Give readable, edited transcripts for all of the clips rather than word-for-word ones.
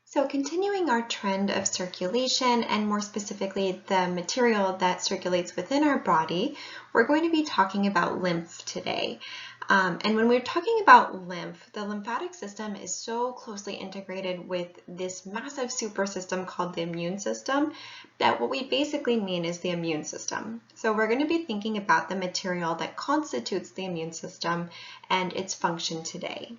So continuing our trend of circulation, and more specifically the material that circulates within our body, we're going to be talking about lymph today. And when we're talking about lymph, the lymphatic system is so closely integrated with this massive super system called the immune system that what we basically mean is the immune system. So we're going to be thinking about the material that constitutes the immune system and its function today.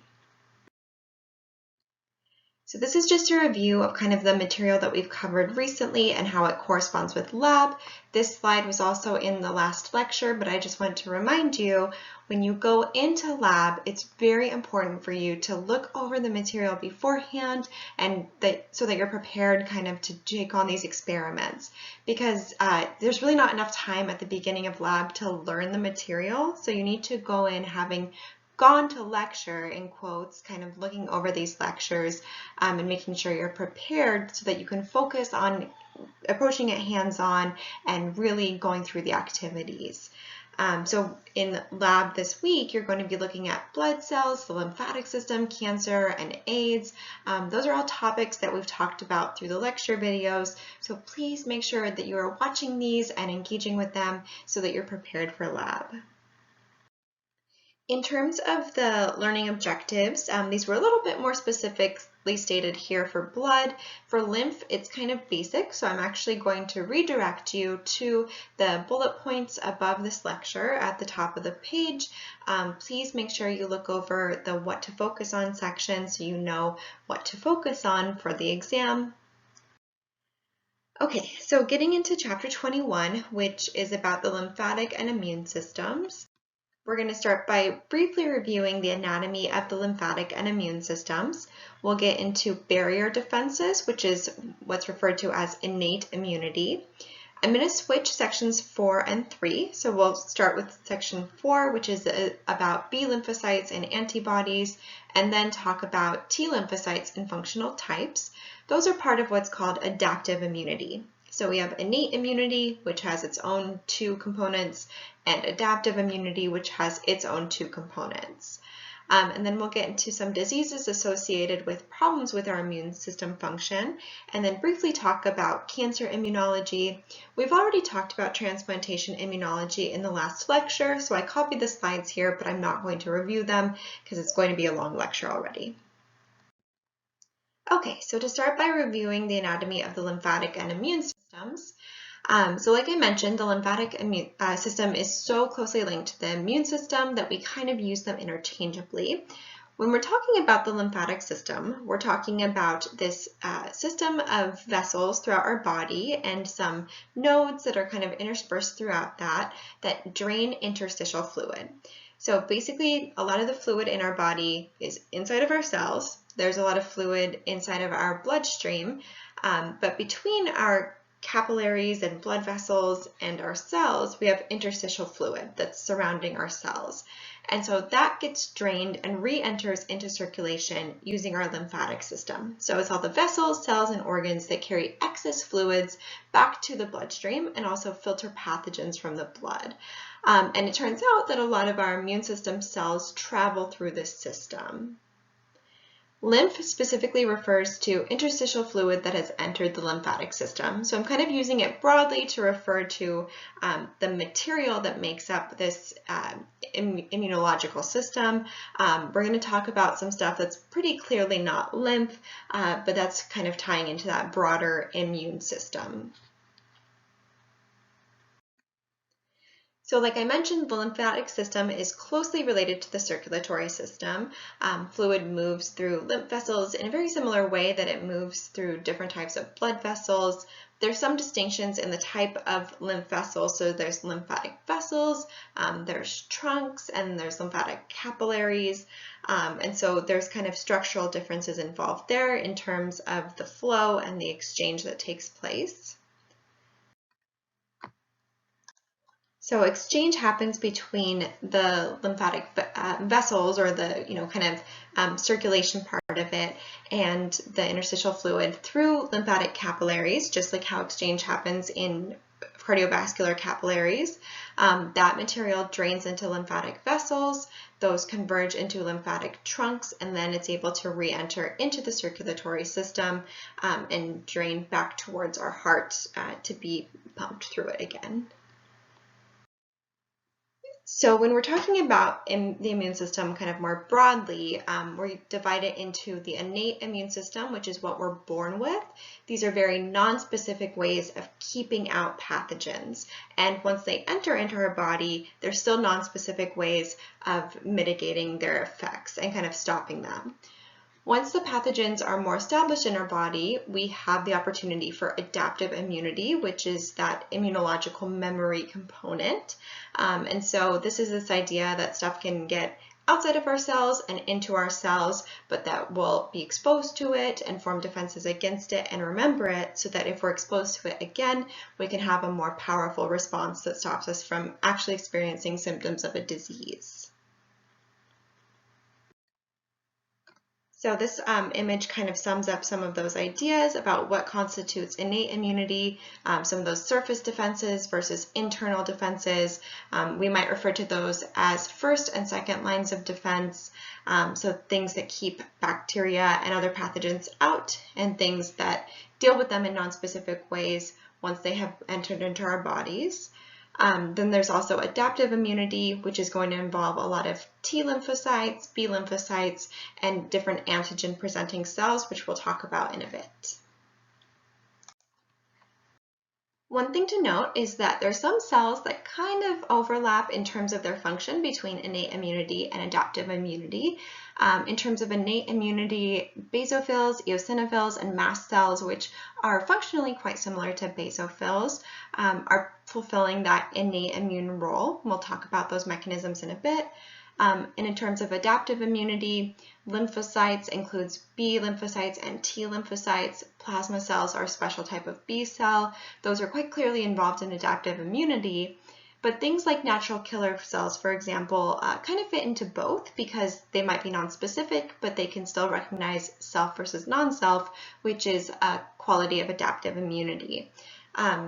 So this is just a review of kind of the material that we've covered recently and how it corresponds with lab. This slide was also in the last lecture, but I just want to remind you, when you go into lab, it's very important for you to look over the material beforehand and so that you're prepared kind of to take on these experiments, because there's really not enough time at the beginning of lab to learn the material. So you need to go in having gone to lecture, in quotes, kind of looking over these lectures and making sure you're prepared so that you can focus on approaching it hands-on and really going through the activities. So in lab this week, you're going to be looking at blood cells, the lymphatic system, cancer, and AIDS. Those are all topics that we've talked about through the lecture videos. So please make sure that you are watching these and engaging with them so that you're prepared for lab. In terms of the learning objectives, these were a little bit more specifically stated here for blood. For lymph, it's kind of basic, so I'm actually going to redirect you to the bullet points above this lecture at the top of the page. Please make sure you look over the what to focus on section so you know what to focus on for the exam. Okay, so getting into chapter 21, which is about the lymphatic and immune systems. We're going to start by briefly reviewing the anatomy of the lymphatic and immune systems. We'll get into barrier defenses, which is what's referred to as innate immunity. I'm going to switch sections 4 and 3. So we'll start with section 4, which is about B lymphocytes and antibodies, and then talk about T lymphocytes and functional types. Those are part of what's called adaptive immunity. So we have innate immunity, which has its own 2 components, and adaptive immunity, which has its own 2 components. And then we'll get into some diseases associated with problems with our immune system function, and then briefly talk about cancer immunology. We've already talked about transplantation immunology in the last lecture, so I copied the slides here, but I'm not going to review them because it's going to be a long lecture already. Okay, so to start by reviewing the anatomy of the lymphatic and immune systems, so like I mentioned, the lymphatic system is so closely linked to the immune system that we kind of use them interchangeably. When we're talking about the lymphatic system, we're talking about this system of vessels throughout our body and some nodes that are kind of interspersed throughout that drain interstitial fluid. So basically, a lot of the fluid in our body is inside of our cells. There's a lot of fluid inside of our bloodstream, but between our capillaries and blood vessels and our cells, we have interstitial fluid that's surrounding our cells. And so that gets drained and re-enters into circulation using our lymphatic system. So it's all the vessels, cells, and organs that carry excess fluids back to the bloodstream and also filter pathogens from the blood. And it turns out that a lot of our immune system cells travel through this system. Lymph specifically refers to interstitial fluid that has entered the lymphatic system. So I'm kind of using it broadly to refer to the material that makes up this immunological system. We're going to talk about some stuff that's pretty clearly not lymph, but that's kind of tying into that broader immune system. So like I mentioned, the lymphatic system is closely related to the circulatory system. Fluid moves through lymph vessels in a very similar way that it moves through different types of blood vessels. There's some distinctions in the type of lymph vessels. So there's lymphatic vessels, there's trunks, and there's lymphatic capillaries. And so there's kind of structural differences involved there in terms of the flow and the exchange that takes place. So exchange happens between the lymphatic vessels, or the kind of circulation part of it, and the interstitial fluid through lymphatic capillaries, just like how exchange happens in cardiovascular capillaries. That material drains into lymphatic vessels. those converge into lymphatic trunks, and then it's able to re-enter into the circulatory system and drain back towards our heart to be pumped through it again. So when we're talking about the immune system kind of more broadly, we divide it into the innate immune system, which is what we're born with. These are very non-specific ways of keeping out pathogens. And once they enter into our body, they're still non-specific ways of mitigating their effects and kind of stopping them. Once the pathogens are more established in our body, we have the opportunity for adaptive immunity, which is that immunological memory component. And so this is this idea that stuff can get outside of our cells and into our cells, but that we'll be exposed to it and form defenses against it and remember it, so that if we're exposed to it again, we can have a more powerful response that stops us from actually experiencing symptoms of a disease. So this image kind of sums up some of those ideas about what constitutes innate immunity, some of those surface defenses versus internal defenses. We might refer to those as first and second lines of defense, so things that keep bacteria and other pathogens out, and things that deal with them in non-specific ways once they have entered into our bodies. Then there's also adaptive immunity, which is going to involve a lot of T lymphocytes, B lymphocytes, and different antigen-presenting cells, which we'll talk about in a bit. One thing to note is that there's some cells that kind of overlap in terms of their function between innate immunity and adaptive immunity. In terms of innate immunity, basophils, eosinophils, and mast cells, which are functionally quite similar to basophils, are fulfilling that innate immune role. We'll talk about those mechanisms in a bit. And in terms of adaptive immunity, lymphocytes includes B lymphocytes and T lymphocytes. Plasma cells are a special type of B cell. Those are quite clearly involved in adaptive immunity. But things like natural killer cells, for example, kind of fit into both because they might be non-specific, but they can still recognize self versus non-self, which is a quality of adaptive immunity.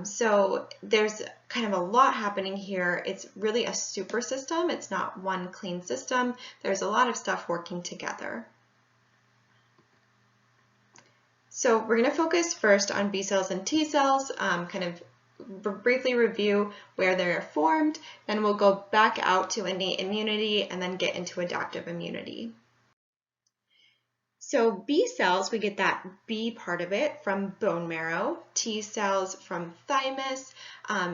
So there's kind of a lot happening here. It's really a super system. It's not one clean system. There's a lot of stuff working together. So we're going to focus first on B cells and T cells, kind of briefly review where they're formed, then we'll go back out to innate immunity and then get into adaptive immunity. So B cells, we get that B part of it from bone marrow, T cells from thymus.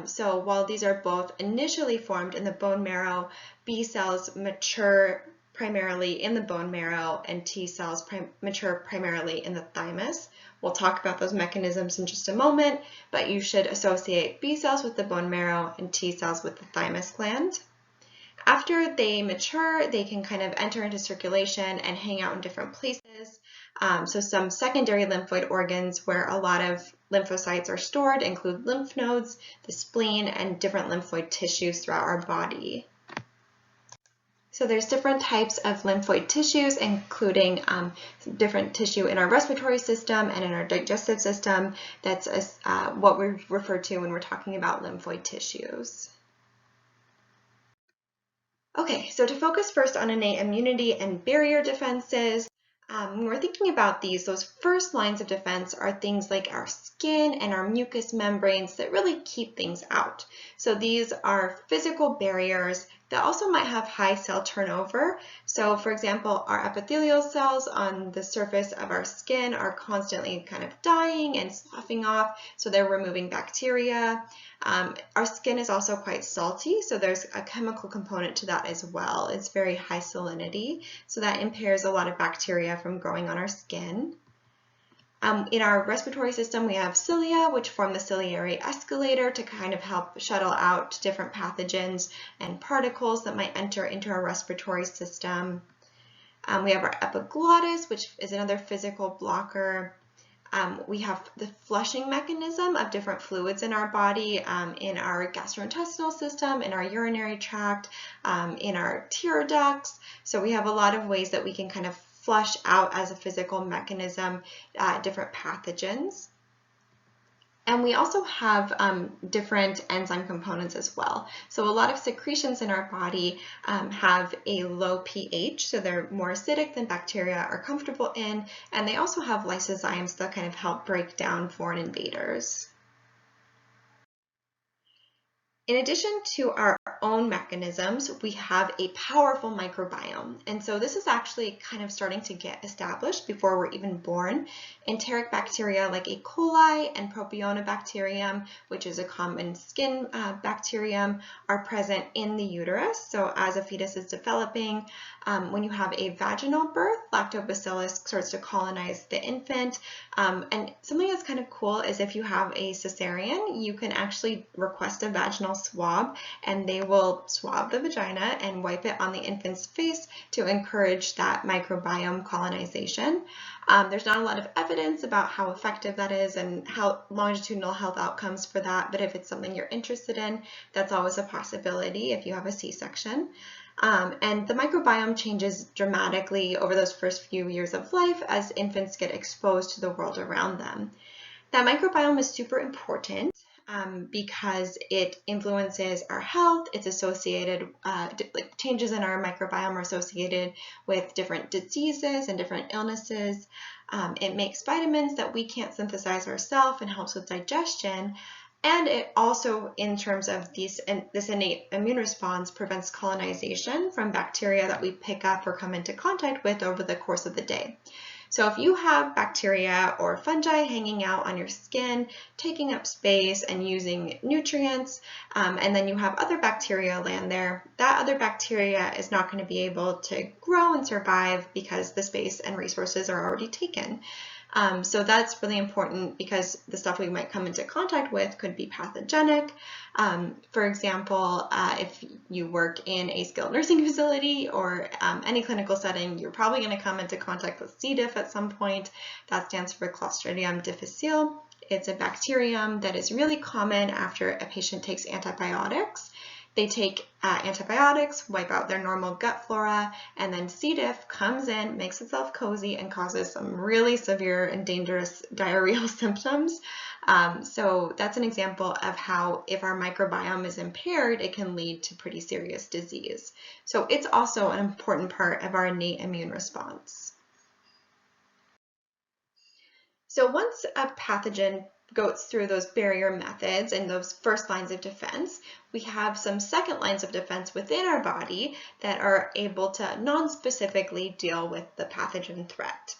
So while these are both initially formed in the bone marrow, B cells mature primarily in the bone marrow and T cells mature primarily in the thymus. We'll talk about those mechanisms in just a moment, but you should associate B cells with the bone marrow and T cells with the thymus gland. After they mature, they can kind of enter into circulation and hang out in different places. So some secondary lymphoid organs where a lot of lymphocytes are stored include lymph nodes, the spleen, and different lymphoid tissues throughout our body. So there's different types of lymphoid tissues, including different tissue in our respiratory system and in our digestive system. That's what we refer to when we're talking about lymphoid tissues. Okay, so to focus first on innate immunity and barrier defenses, when we're thinking about those first lines of defense are things like our skin and our mucous membranes that really keep things out. So these are physical barriers that also might have high cell turnover. So for example, our epithelial cells on the surface of our skin are constantly kind of dying and sloughing off, so they're removing bacteria. Our skin is also quite salty, so there's a chemical component to that as well. It's very high salinity, so that impairs a lot of bacteria from growing on our skin. In our respiratory system, we have cilia, which form the ciliary escalator to kind of help shuttle out different pathogens and particles that might enter into our respiratory system. We have our epiglottis, which is another physical blocker. We have the flushing mechanism of different fluids in our body, in our gastrointestinal system, in our urinary tract, in our tear ducts. So we have a lot of ways that we can kind of flush out as a physical mechanism different pathogens. And we also have different enzyme components as well. So a lot of secretions in our body have a low pH, so they're more acidic than bacteria are comfortable in, and they also have lysozymes that kind of help break down foreign invaders. In addition to our own mechanisms, we have a powerful microbiome. And so this is actually kind of starting to get established before we're even born. Enteric bacteria like E. coli and Propionibacterium, which is a common skin bacterium, are present in the uterus. So as a fetus is developing, when you have a vaginal birth, lactobacillus starts to colonize the infant. And something that's kind of cool is if you have a cesarean, you can actually request a vaginal swab, and they will swab the vagina and wipe it on the infant's face to encourage that microbiome colonization. There's not a lot of evidence about how effective that is and how longitudinal health outcomes for that, but if it's something you're interested in, that's always a possibility if you have a C-section. And the microbiome changes dramatically over those first few years of life as infants get exposed to the world around them. That microbiome is super important because it influences our health. It's associated, changes in our microbiome are associated with different diseases and different illnesses. It makes vitamins that we can't synthesize ourselves and helps with digestion. And it also, in terms of this innate immune response, prevents colonization from bacteria that we pick up or come into contact with over the course of the day. So if you have bacteria or fungi hanging out on your skin, taking up space and using nutrients, and then you have other bacteria land there, that other bacteria is not going to be able to grow and survive because the space and resources are already taken. So that's really important because the stuff we might come into contact with could be pathogenic. For example, if you work in a skilled nursing facility or any clinical setting, you're probably going to come into contact with C. diff at some point. That stands for Clostridium difficile. It's a bacterium that is really common after a patient takes antibiotics. They take antibiotics, wipe out their normal gut flora, and then C. diff comes in, makes itself cozy, and causes some really severe and dangerous diarrheal symptoms. So that's an example of how if our microbiome is impaired, it can lead to pretty serious disease. So it's also an important part of our innate immune response. So once a pathogen goes through those barrier methods and those first lines of defense, we have some second lines of defense within our body that are able to non-specifically deal with the pathogen threat.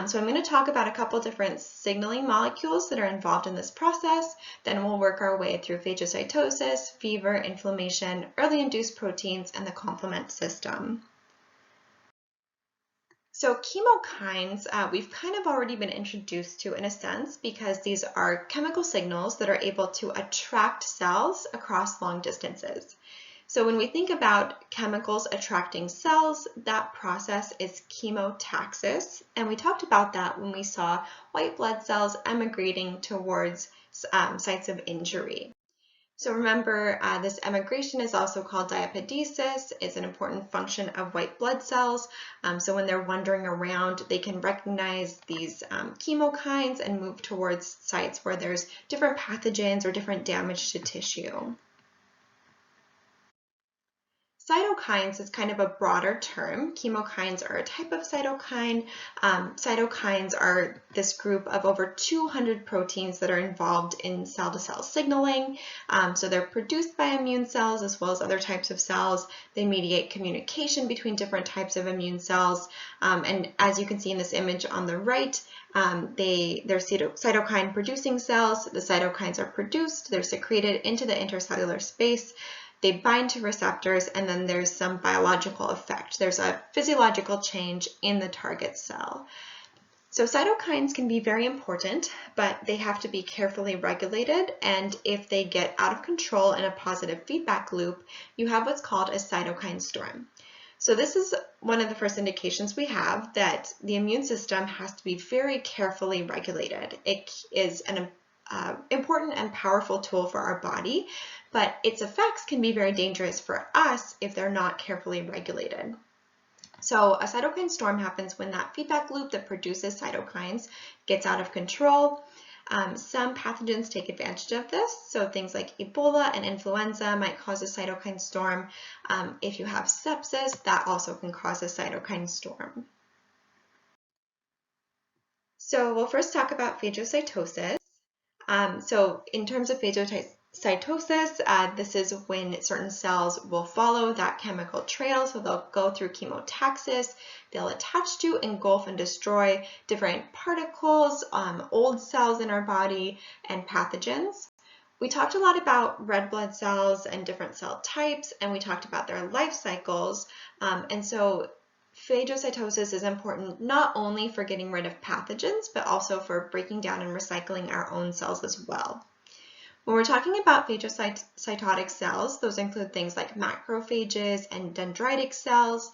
So I'm going to talk about a couple different signaling molecules that are involved in this process. Then we'll work our way through phagocytosis, fever, inflammation, early induced proteins, and the complement system. So chemokines, we've kind of already been introduced to in a sense because these are chemical signals that are able to attract cells across long distances. So when we think about chemicals attracting cells, that process is chemotaxis, and we talked about that when we saw white blood cells emigrating towards sites of injury. So remember, this emigration is also called diapedesis. It's an important function of white blood cells. So when they're wandering around, they can recognize these chemokines and move towards sites where there's different pathogens or different damage to tissue. Cytokines is kind of a broader term. Chemokines are a type of cytokine. Cytokines are this group of over 200 proteins that are involved in cell-to-cell signaling. So they're produced by immune cells as well as other types of cells. They mediate communication between different types of immune cells. And as you can see in this image on the right, they're cytokine producing cells. The cytokines are produced, they're secreted into the intercellular space. They bind to receptors, and then there's some biological effect. There's a physiological change in the target cell. So cytokines can be very important, but they have to be carefully regulated, and if they get out of control in a positive feedback loop, you have what's called a cytokine storm. So this is one of the first indications we have that the immune system has to be very carefully regulated. It is an important and powerful tool for our body, but its effects can be very dangerous for us if they're not carefully regulated. So a cytokine storm happens when that feedback loop that produces cytokines gets out of control. Some pathogens take advantage of this, so things like Ebola and influenza might cause a cytokine storm. If you have sepsis, that also can cause a cytokine storm. So we'll first talk about phagocytosis. So in terms of phagocytosis, this is when certain cells will follow that chemical trail. So they'll go through chemotaxis, they'll attach to, engulf, and destroy different particles, old cells in our body, and pathogens. We talked a lot about red blood cells and different cell types, and we talked about their life cycles. And so phagocytosis is important not only for getting rid of pathogens, but also for breaking down and recycling our own cells as well. When we're talking about phagocytotic cells, those include things like macrophages and dendritic cells.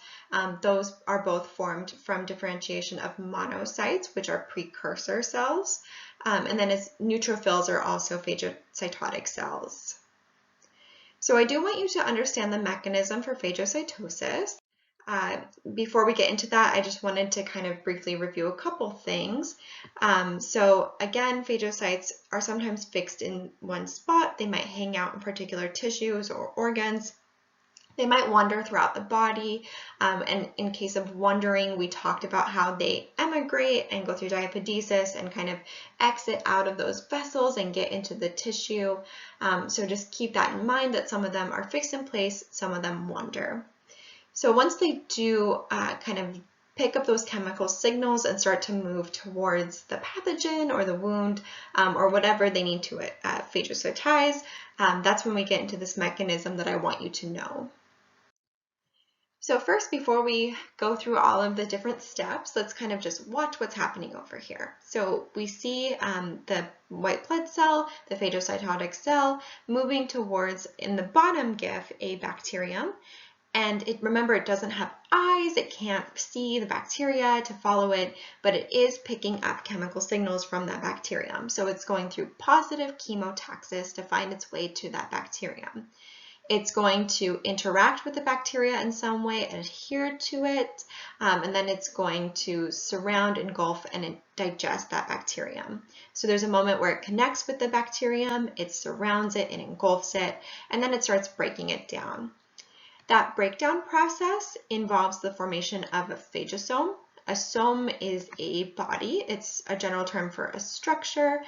Those are both formed from differentiation of monocytes, which are precursor cells. And then as neutrophils are also phagocytotic cells. So I do want you to understand the mechanism for phagocytosis. Before we get into that, I just wanted to kind of briefly review a couple things. So again, phagocytes are sometimes fixed in one spot. They might hang out in particular tissues or organs. They might wander throughout the body. And in case of wandering, we talked about how they emigrate and go through diapedesis and kind of exit out of those vessels and get into the tissue. So just keep that in mind that some of them are fixed in place, some of them wander. So once they do kind of pick up those chemical signals and start to move towards the pathogen or the wound or whatever they need to phagocytize, that's when we get into this mechanism that I want you to know. So first, before we go through all of the different steps, let's kind of just watch what's happening over here. So we see the white blood cell, the phagocytotic cell, moving towards, in the bottom GIF, a bacterium. And remember, it doesn't have eyes, it can't see the bacteria to follow it, but it is picking up chemical signals from that bacterium. So it's going through positive chemotaxis to find its way to that bacterium. It's going to interact with the bacteria in some way, adhere to it, and then it's going to surround, engulf, and digest that bacterium. So there's a moment where it connects with the bacterium, it surrounds it, it engulfs it, and then it starts breaking it down. That breakdown process involves the formation of a phagosome. A some is a body. It's a general term for a structure.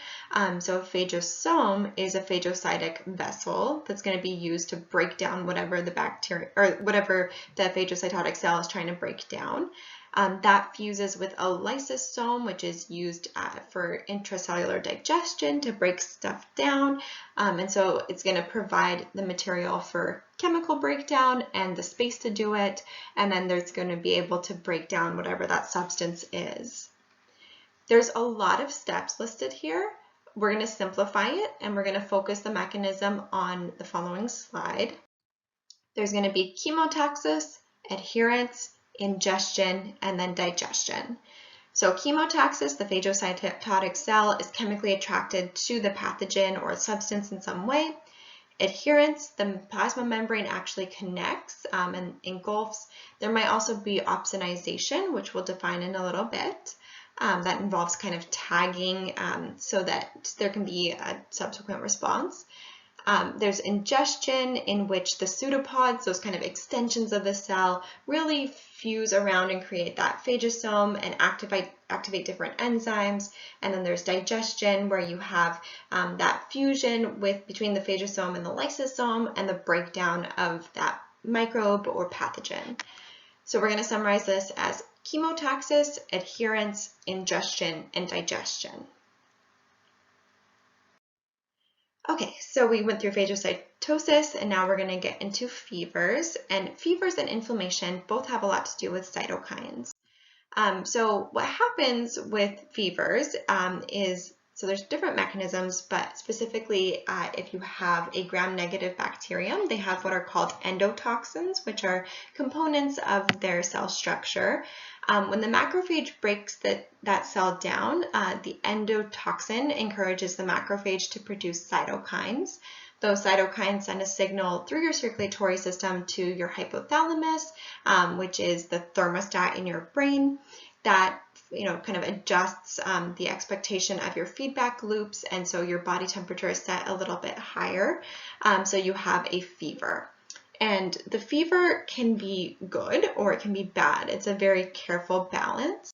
So a phagosome is a phagocytic vessel that's going to be used to break down whatever the bacteria or whatever the phagocytotic cell is trying to break down. That fuses with a lysosome, which is used for intracellular digestion to break stuff down. And so it's going to provide the material for chemical breakdown and the space to do it. And then there's going to be able to break down whatever that substance is. There's a lot of steps listed here. We're going to simplify it and we're going to focus the mechanism on the following slide. There's going to be chemotaxis, adherence, ingestion, and then digestion. So chemotaxis, the phagocytotic cell, is chemically attracted to the pathogen or substance in some way. Adherence, the plasma membrane actually connects and engulfs. There might also be opsonization, which we'll define in a little bit. That involves kind of tagging so that there can be a subsequent response. There's ingestion, in which the pseudopods, those kind of extensions of the cell, really fuse around and create that phagosome and activate different enzymes. And then there's digestion, where you have that fusion between the phagosome and the lysosome and the breakdown of that microbe or pathogen. So we're going to summarize this as chemotaxis, adherence, ingestion, and digestion. Okay, so we went through phagocytosis, and now we're going to get into fevers. And fevers and inflammation both have a lot to do with cytokines. So what happens with fevers is, so there's different mechanisms, but specifically if you have a gram-negative bacterium, they have what are called endotoxins, which are components of their cell structure. When the macrophage breaks that cell down, the endotoxin encourages the macrophage to produce cytokines. Those cytokines send a signal through your circulatory system to your hypothalamus, which is the thermostat in your brain. That kind of adjusts the expectation of your feedback loops, and so your body temperature is set a little bit higher, so you have a fever. And the fever can be good or it can be bad. It's a very careful balance.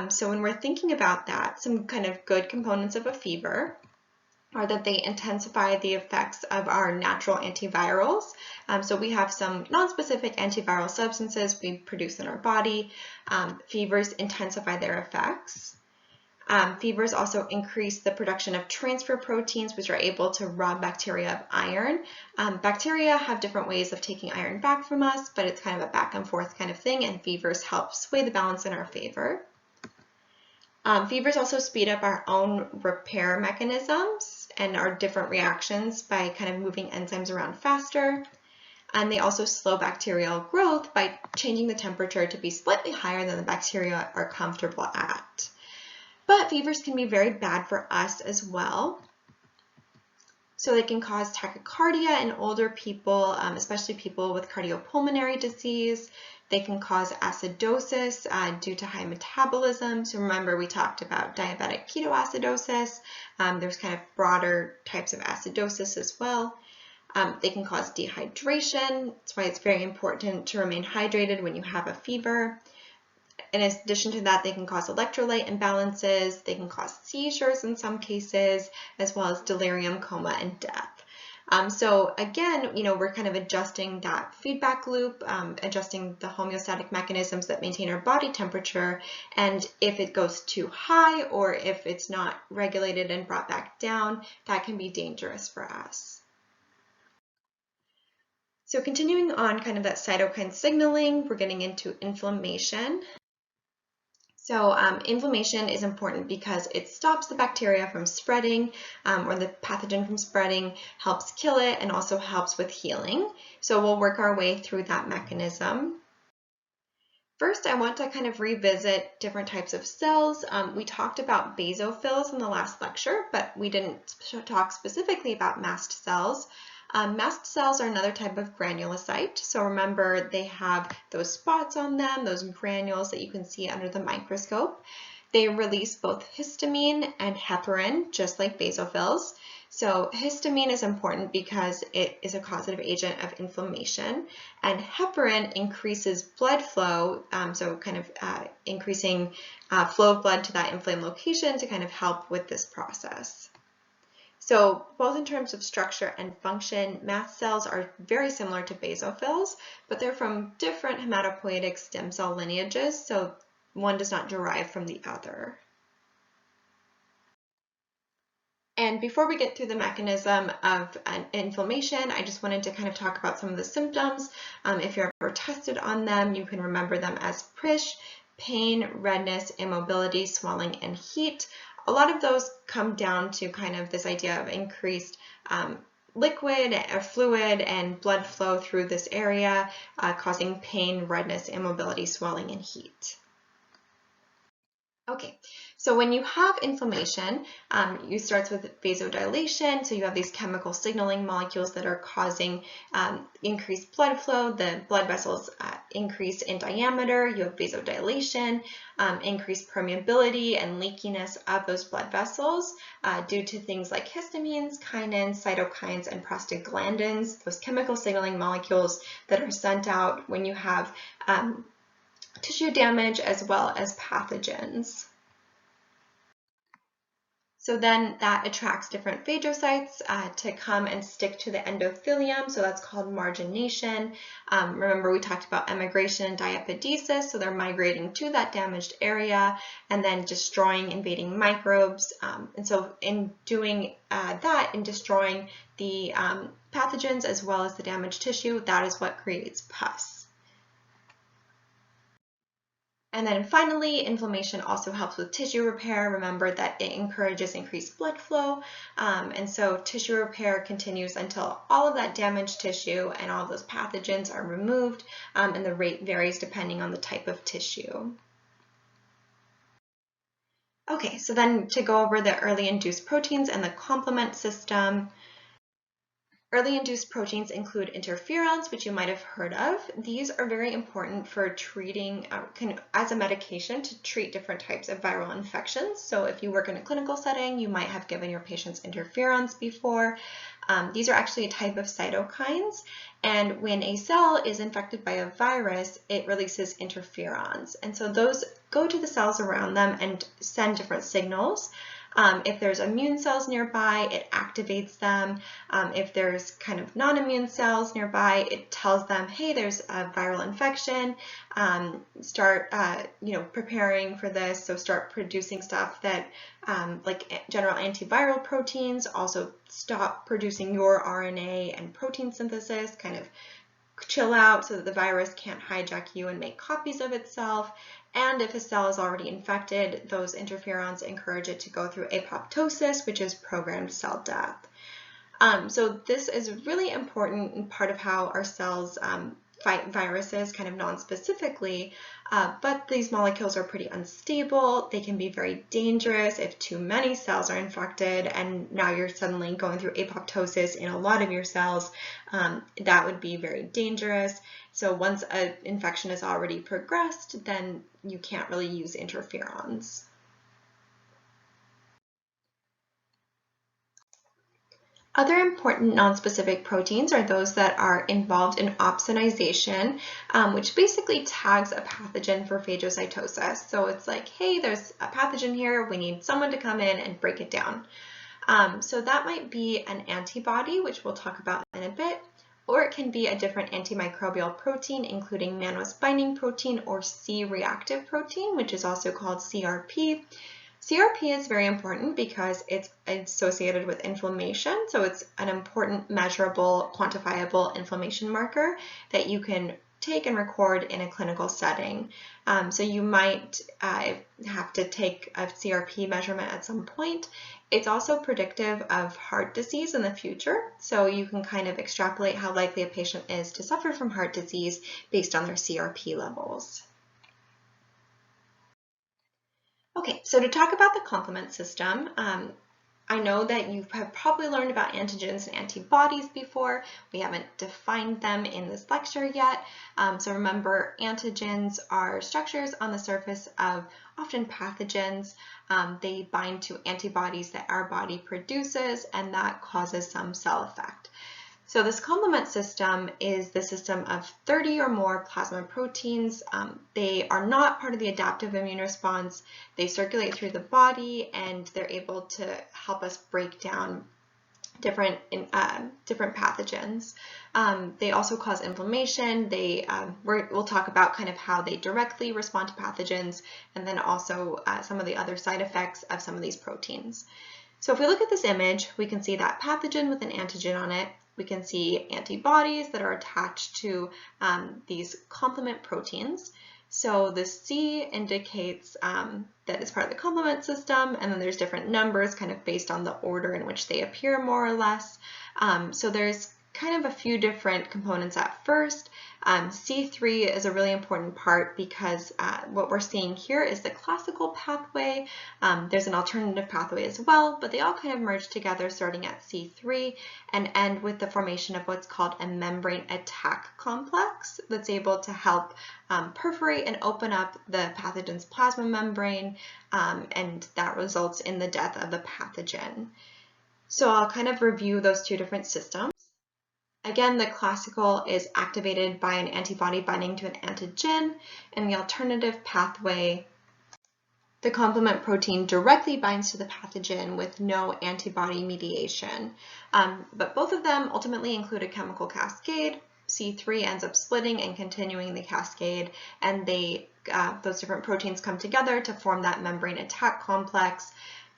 So when we're thinking about that, some kind of good components of a fever are that they intensify the effects of our natural antivirals. So we have some non-specific antiviral substances we produce in our body. Fevers intensify their effects. Fevers also increase the production of transfer proteins, which are able to rob bacteria of iron. Bacteria have different ways of taking iron back from us, but it's kind of a back and forth kind of thing, and fevers help sway the balance in our favor. Fevers also speed up our own repair mechanisms and our different reactions by kind of moving enzymes around faster. And they also slow bacterial growth by changing the temperature to be slightly higher than the bacteria are comfortable at. But fevers can be very bad for us as well. So they can cause tachycardia in older people, especially people with cardiopulmonary disease. They can cause acidosis due to high metabolism. So remember, we talked about diabetic ketoacidosis. There's kind of broader types of acidosis as well. They can cause dehydration. That's why it's very important to remain hydrated when you have a fever. In addition to that, they can cause electrolyte imbalances, they can cause seizures in some cases, as well as delirium, coma, and death. So again, we're kind of adjusting that feedback loop, adjusting the homeostatic mechanisms that maintain our body temperature, and if it goes too high or if it's not regulated and brought back down, that can be dangerous for us. So continuing on kind of that cytokine signaling, we're getting into inflammation. So inflammation is important because it stops the bacteria from spreading or the pathogen from spreading, helps kill it, and also helps with healing. So we'll work our way through that mechanism. First, I want to kind of revisit different types of cells. We talked about basophils in the last lecture, but we didn't talk specifically about mast cells. Mast cells are another type of granulocyte. So remember, they have those spots on them, those granules that you can see under the microscope. They release both histamine and heparin, just like basophils. So histamine is important because it is a causative agent of inflammation, and heparin increases blood flow, so kind of increasing flow of blood to that inflamed location to kind of help with this process. So both in terms of structure and function, mast cells are very similar to basophils, but they're from different hematopoietic stem cell lineages, so one does not derive from the other. And before we get through the mechanism of inflammation, I just wanted to kind of talk about some of the symptoms. If you're ever tested on them, you can remember them as prish, pain, redness, immobility, swelling, and heat. A lot of those come down to kind of this idea of increased liquid or fluid and blood flow through this area, causing pain, redness, immobility, swelling, and heat. Okay, so when you have inflammation, you start with vasodilation. So you have these chemical signaling molecules that are causing increased blood flow. The blood vessels increase in diameter. You have vasodilation, increased permeability and leakiness of those blood vessels due to things like histamines, kinins, cytokines, and prostaglandins, those chemical signaling molecules that are sent out when you have tissue damage as well as pathogens. So then that attracts different phagocytes to come and stick to the endothelium, so that's called margination. Remember, we talked about emigration and diapedesis, so they're migrating to that damaged area and then destroying, invading microbes. And so in doing that, in destroying the pathogens as well as the damaged tissue, that is what creates pus. And then finally, inflammation also helps with tissue repair. Remember that it encourages increased blood flow. And so tissue repair continues until all of that damaged tissue and all those pathogens are removed. And the rate varies depending on the type of tissue. Okay, so then to go over the early induced proteins and the complement system. Early induced proteins include interferons, which you might have heard of. These are very important for treating, as a medication to treat different types of viral infections. So if you work in a clinical setting, you might have given your patients interferons before. These are actually a type of cytokines, and when a cell is infected by a virus, it releases interferons. And so those go to the cells around them and send different signals. If there's immune cells nearby, it activates them. If there's kind of non-immune cells nearby, it tells them, hey, there's a viral infection. Start, preparing for this. So start producing stuff that, like general antiviral proteins. Also stop producing your RNA and protein synthesis. Kind of chill out so that the virus can't hijack you and make copies of itself. And if a cell is already infected, those interferons encourage it to go through apoptosis, which is programmed cell death. So this is really important and part of how our cells fight viruses kind of non-specifically, but these molecules are pretty unstable. They can be very dangerous if too many cells are infected and now you're suddenly going through apoptosis in a lot of your cells. That would be very dangerous. So once an infection is already progressed, then you can't really use interferons. Other important nonspecific proteins are those that are involved in opsonization, which basically tags a pathogen for phagocytosis. So it's like, hey, there's a pathogen here, we need someone to come in and break it down. So that might be an antibody, which we'll talk about in a bit, or it can be a different antimicrobial protein, including mannose binding protein or C-reactive protein, which is also called CRP. CRP is very important because it's associated with inflammation, so it's an important, measurable, quantifiable inflammation marker that you can take and record in a clinical setting. So you might have to take a CRP measurement at some point. It's also predictive of heart disease in the future, so you can kind of extrapolate how likely a patient is to suffer from heart disease based on their CRP levels. Okay, so to talk about the complement system, I know that you have probably learned about antigens and antibodies before. We haven't defined them in this lecture yet. So remember, antigens are structures on the surface of often pathogens. They bind to antibodies that our body produces, and that causes some cell effect. So this complement system is the system of 30 or more plasma proteins. They are not part of the adaptive immune response. They circulate through the body and they're able to help us break down different pathogens. They also cause inflammation. We'll talk about kind of how they directly respond to pathogens and then also some of the other side effects of some of these proteins. So if we look at this image, we can see that pathogen with an antigen on it. We can see antibodies that are attached to these complement proteins. So the C indicates that it's part of the complement system, and then there's different numbers kind of based on the order in which they appear more or less. So there's kind of a few different components at first. C3 is a really important part because what we're seeing here is the classical pathway. There's an alternative pathway as well, but they all kind of merge together starting at C3 and end with the formation of what's called a membrane attack complex that's able to help perforate and open up the pathogen's plasma membrane, and that results in the death of the pathogen. So I'll kind of review those two different systems. Again, the classical is activated by an antibody binding to an antigen, and the alternative pathway, the complement protein directly binds to the pathogen with no antibody mediation. But both of them ultimately include a chemical cascade. C3 ends up splitting and continuing the cascade, and those different proteins come together to form that membrane attack complex.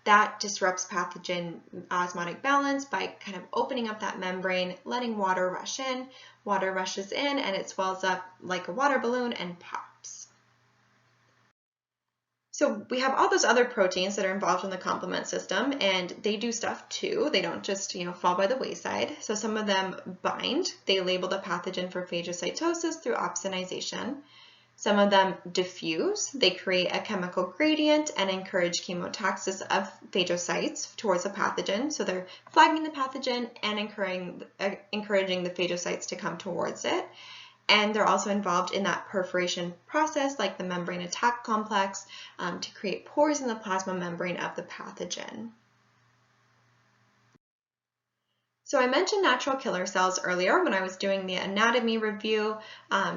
That disrupts pathogen osmotic balance by kind of opening up that membrane, letting water rush in. Water rushes in and it swells up like a water balloon and pops. So we have all those other proteins that are involved in the complement system, and they do stuff too. They don't just fall by the wayside. So some of them bind. They label the pathogen for phagocytosis through opsonization. Some of them diffuse. They create a chemical gradient and encourage chemotaxis of phagocytes towards a pathogen. So they're flagging the pathogen and encouraging the phagocytes to come towards it. And they're also involved in that perforation process, like the membrane attack complex, to create pores in the plasma membrane of the pathogen. So I mentioned natural killer cells earlier when I was doing the anatomy review.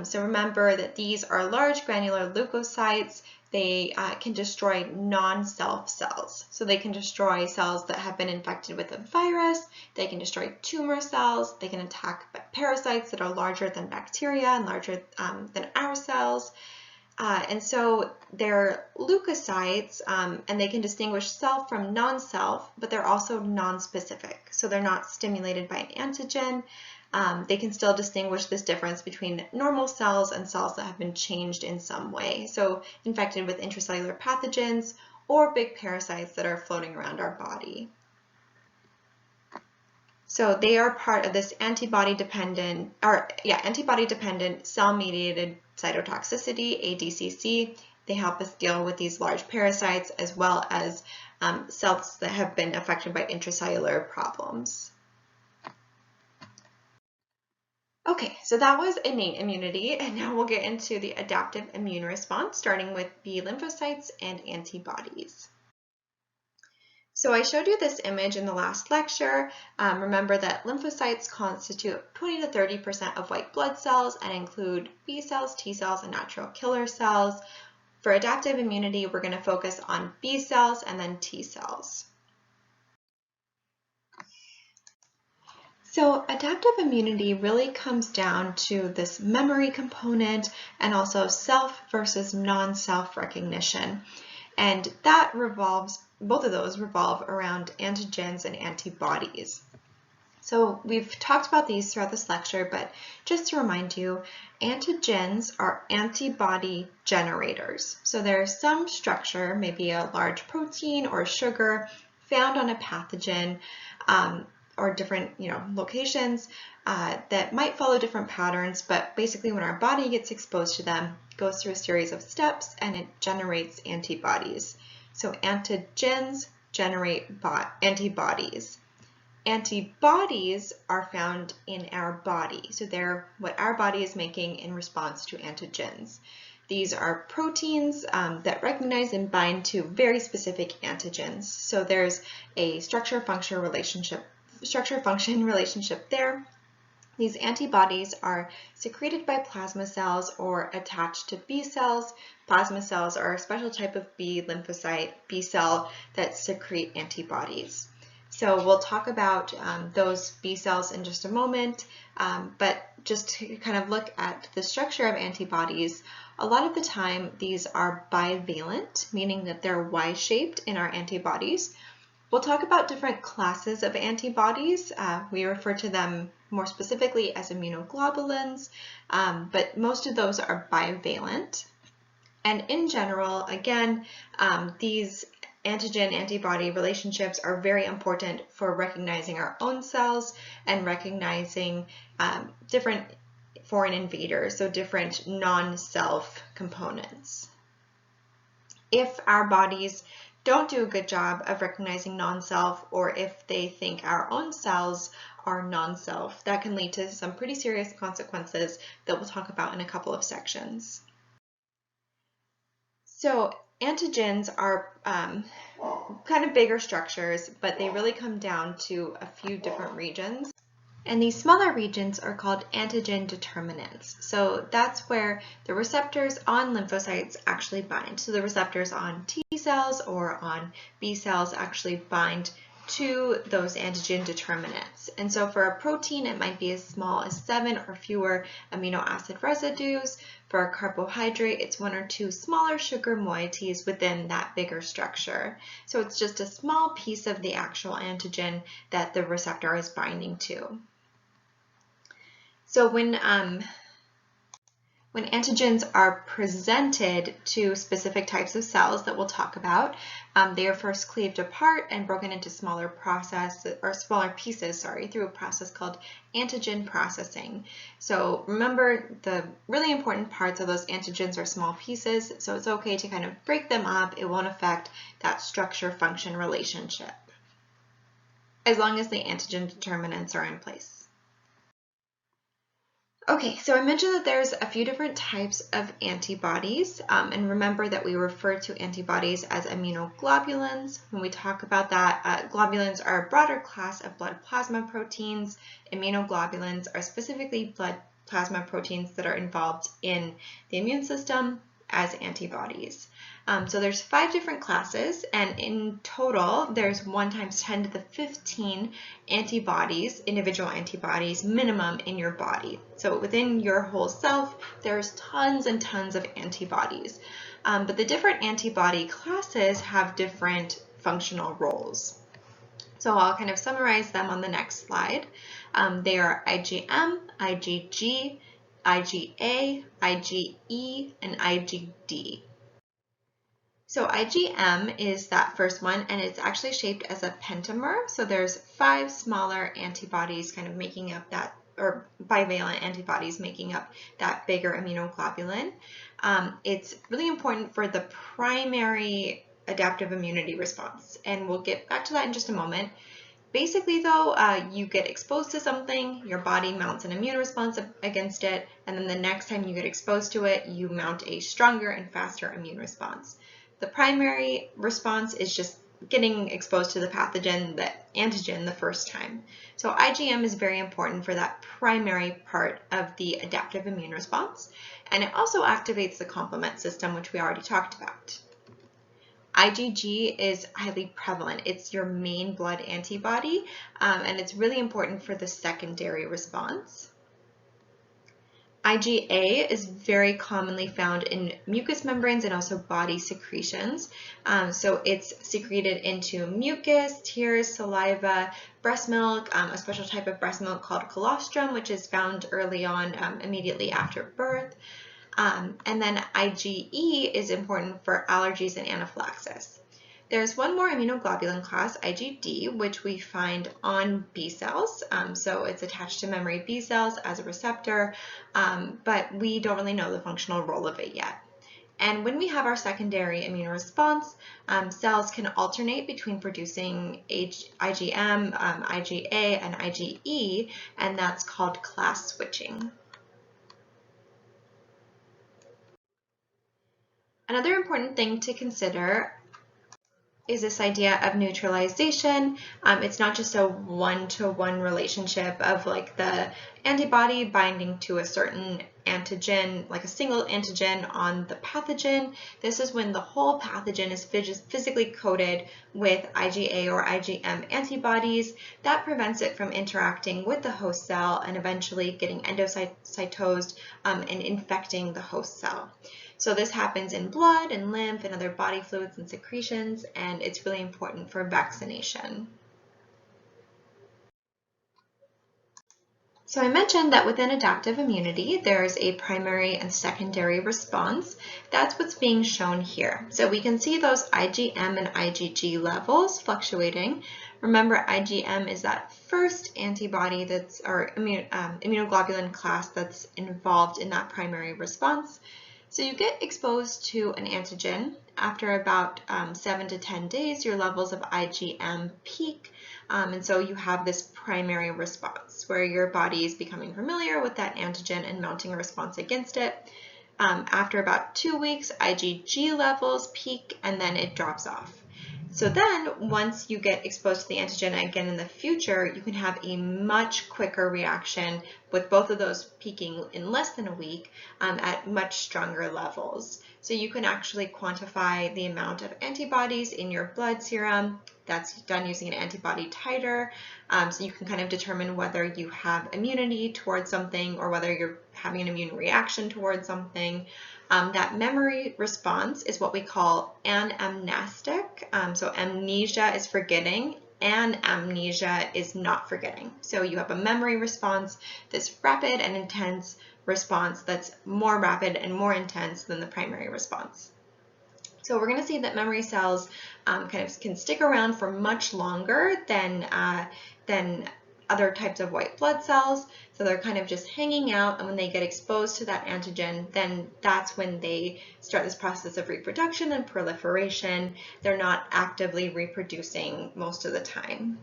So remember that these are large granular leukocytes. They can destroy non-self cells. So they can destroy cells that have been infected with a virus. They can destroy tumor cells. They can attack parasites that are larger than bacteria and larger than our cells. And so they're leukocytes, and they can distinguish self from non-self, but they're also non-specific. So they're not stimulated by an antigen. They can still distinguish this difference between normal cells and cells that have been changed in some way. So infected with intracellular pathogens or big parasites that are floating around our body. So they are part of this antibody-dependent cell-mediated cytotoxicity, ADCC. They help us deal with these large parasites as well as cells that have been affected by intracellular problems. Okay, so that was innate immunity, and now we'll get into the adaptive immune response, starting with B lymphocytes and antibodies. So I showed you this image in the last lecture. Remember that lymphocytes constitute 20 to 30% of white blood cells and include B cells, T cells, and natural killer cells. For adaptive immunity, we're going to focus on B cells and then T cells. So adaptive immunity really comes down to this memory component and also self versus non-self recognition. And that both of those revolve around antigens and antibodies. So we've talked about these throughout this lecture, but just to remind you, antigens are antibody generators. So there's some structure, maybe a large protein or sugar found on a pathogen or different locations that might follow different patterns, but basically when our body gets exposed to them, it goes through a series of steps and it generates antibodies. So antigens generate antibodies. Antibodies are found in our body. So they're what our body is making in response to antigens. These are proteins that recognize and bind to very specific antigens. So there's a structure-function relationship there. These antibodies are secreted by plasma cells or attached to B cells. Plasma cells are a special type of B lymphocyte, B cell, that secrete antibodies. So we'll talk about those B cells in just a moment, but just to kind of look at the structure of antibodies, a lot of the time these are bivalent, meaning that they're Y-shaped in our antibodies. We'll talk about different classes of antibodies. We refer to them more specifically as immunoglobulins, but most of those are bivalent. And in general, again, these antigen-antibody relationships are very important for recognizing our own cells and recognizing different foreign invaders, so different non-self components. If our bodies don't do a good job of recognizing non-self, or if they think our own cells are non-self, that can lead to some pretty serious consequences that we'll talk about in a couple of sections. So antigens are kind of bigger structures, but they really come down to a few different regions. And these smaller regions are called antigen determinants. So that's where the receptors on lymphocytes actually bind. So the receptors on T cells or on B cells actually bind to those antigen determinants. And so for a protein, it might be as small as 7 or fewer amino acid residues. For a carbohydrate, it's 1 or 2 smaller sugar moieties within that bigger structure. So it's just a small piece of the actual antigen that the receptor is binding to. So when When antigens are presented to specific types of cells that we'll talk about, they are first cleaved apart and broken into smaller pieces, through a process called antigen processing. So remember, the really important parts of those antigens are small pieces, so it's okay to kind of break them up. It won't affect that structure-function relationship, as long as the antigen determinants are in place. Okay, so I mentioned that there's a few different types of antibodies, and remember that we refer to antibodies as immunoglobulins. When we talk about that, globulins are a broader class of blood plasma proteins. Immunoglobulins are specifically blood plasma proteins that are involved in the immune system as antibodies. So there's 5 different classes, and in total there's 1 × 10⁻15 antibodies, individual antibodies minimum in your body. So within your whole self there's tons and tons of antibodies, but the different antibody classes have different functional roles. So I'll kind of summarize them on the next slide. They are IgM, IgG, IgA, IgE, and IgD. So IgM is that first one, and it's actually shaped as a pentamer. So there's 5 smaller antibodies kind of making up that, or bivalent antibodies making up that bigger immunoglobulin. It's really important for the primary adaptive immunity response, and we'll get back to that in just a moment. Basically though, you get exposed to something, your body mounts an immune response against it, and then the next time you get exposed to it, you mount a stronger and faster immune response. The primary response is just getting exposed to the pathogen, the antigen, the first time. So IgM is very important for that primary part of the adaptive immune response, and it also activates the complement system, which we already talked about. IgG is highly prevalent. It's your main blood antibody, and it's really important for the secondary response. IgA is very commonly found in mucous membranes and also body secretions. So it's secreted into mucus, tears, saliva, breast milk, a special type of breast milk called colostrum, which is found early on, immediately after birth. And then IgE is important for allergies and anaphylaxis. There's one more immunoglobulin class, IgD, which we find on B cells. So it's attached to memory B cells as a receptor, but we don't really know the functional role of it yet. And when we have our secondary immune response, cells can alternate between producing IgM, IgA, and IgE, and that's called class switching. Another important thing to consider is this idea of neutralization. It's not just a one-to-one relationship of like the antibody binding to a certain antigen, like a single antigen on the pathogen. This is when the whole pathogen is physically coated with IgA or IgM antibodies. That prevents it from interacting with the host cell and eventually getting endocytosed and infecting the host cell. So this happens in blood and lymph and other body fluids and secretions, and it's really important for vaccination. So I mentioned that within adaptive immunity, there's a primary and secondary response. That's what's being shown here. So we can see those IgM and IgG levels fluctuating. Remember, IgM is that first antibody that's, or immunoglobulin class that's involved in that primary response. So you get exposed to an antigen. After about 7 to 10 days, your levels of IgM peak, and so you have this primary response where your body is becoming familiar with that antigen and mounting a response against it. After about 2 weeks, IgG levels peak and then it drops off. So then once you get exposed to the antigen again in the future, you can have a much quicker reaction with both of those peaking in less than a week at much stronger levels. So you can actually quantify the amount of antibodies in your blood serum. That's done using an antibody titer. So you can kind of determine whether you have immunity towards something or whether you're having an immune reaction towards something. That memory response is what we call anamnestic. So amnesia is forgetting. and amnesia is not forgetting. So you have a memory response that's rapid and intense response that's more rapid and more intense than the primary response. So we're going to see that memory cells kind of can stick around for much longer than other types of white blood cells. So they're kind of just hanging out, and when they get exposed to that antigen, then that's when they start this process of reproduction and proliferation. They're not actively reproducing most of the time.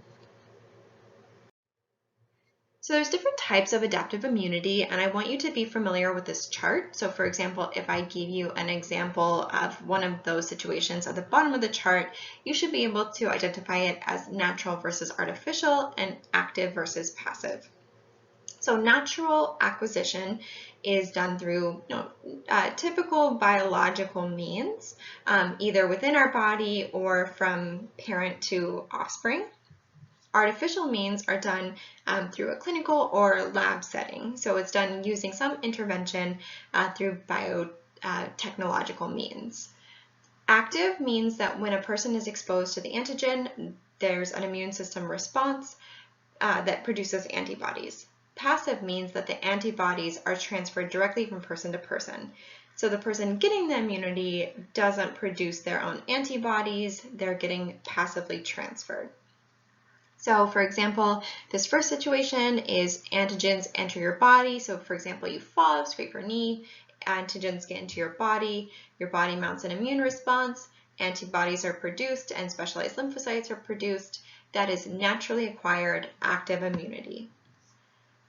So there's different types of adaptive immunity, and I want you to be familiar with this chart. So for example, if I give you an example of one of those situations at the bottom of the chart, you should be able to identify it as natural versus artificial and active versus passive. So natural acquisition is done through typical biological means, either within our body or from parent to offspring. Artificial means are done through a clinical or lab setting. So it's done using some intervention through biotechnological means. Active means that when a person is exposed to the antigen, there's an immune system response that produces antibodies. Passive means that the antibodies are transferred directly from person to person. So the person getting the immunity doesn't produce their own antibodies, they're getting passively transferred. So for example, this first situation is antigens enter your body. So for example, you fall, scrape your knee, antigens get into your body mounts an immune response, antibodies are produced, and specialized lymphocytes are produced. That is naturally acquired active immunity.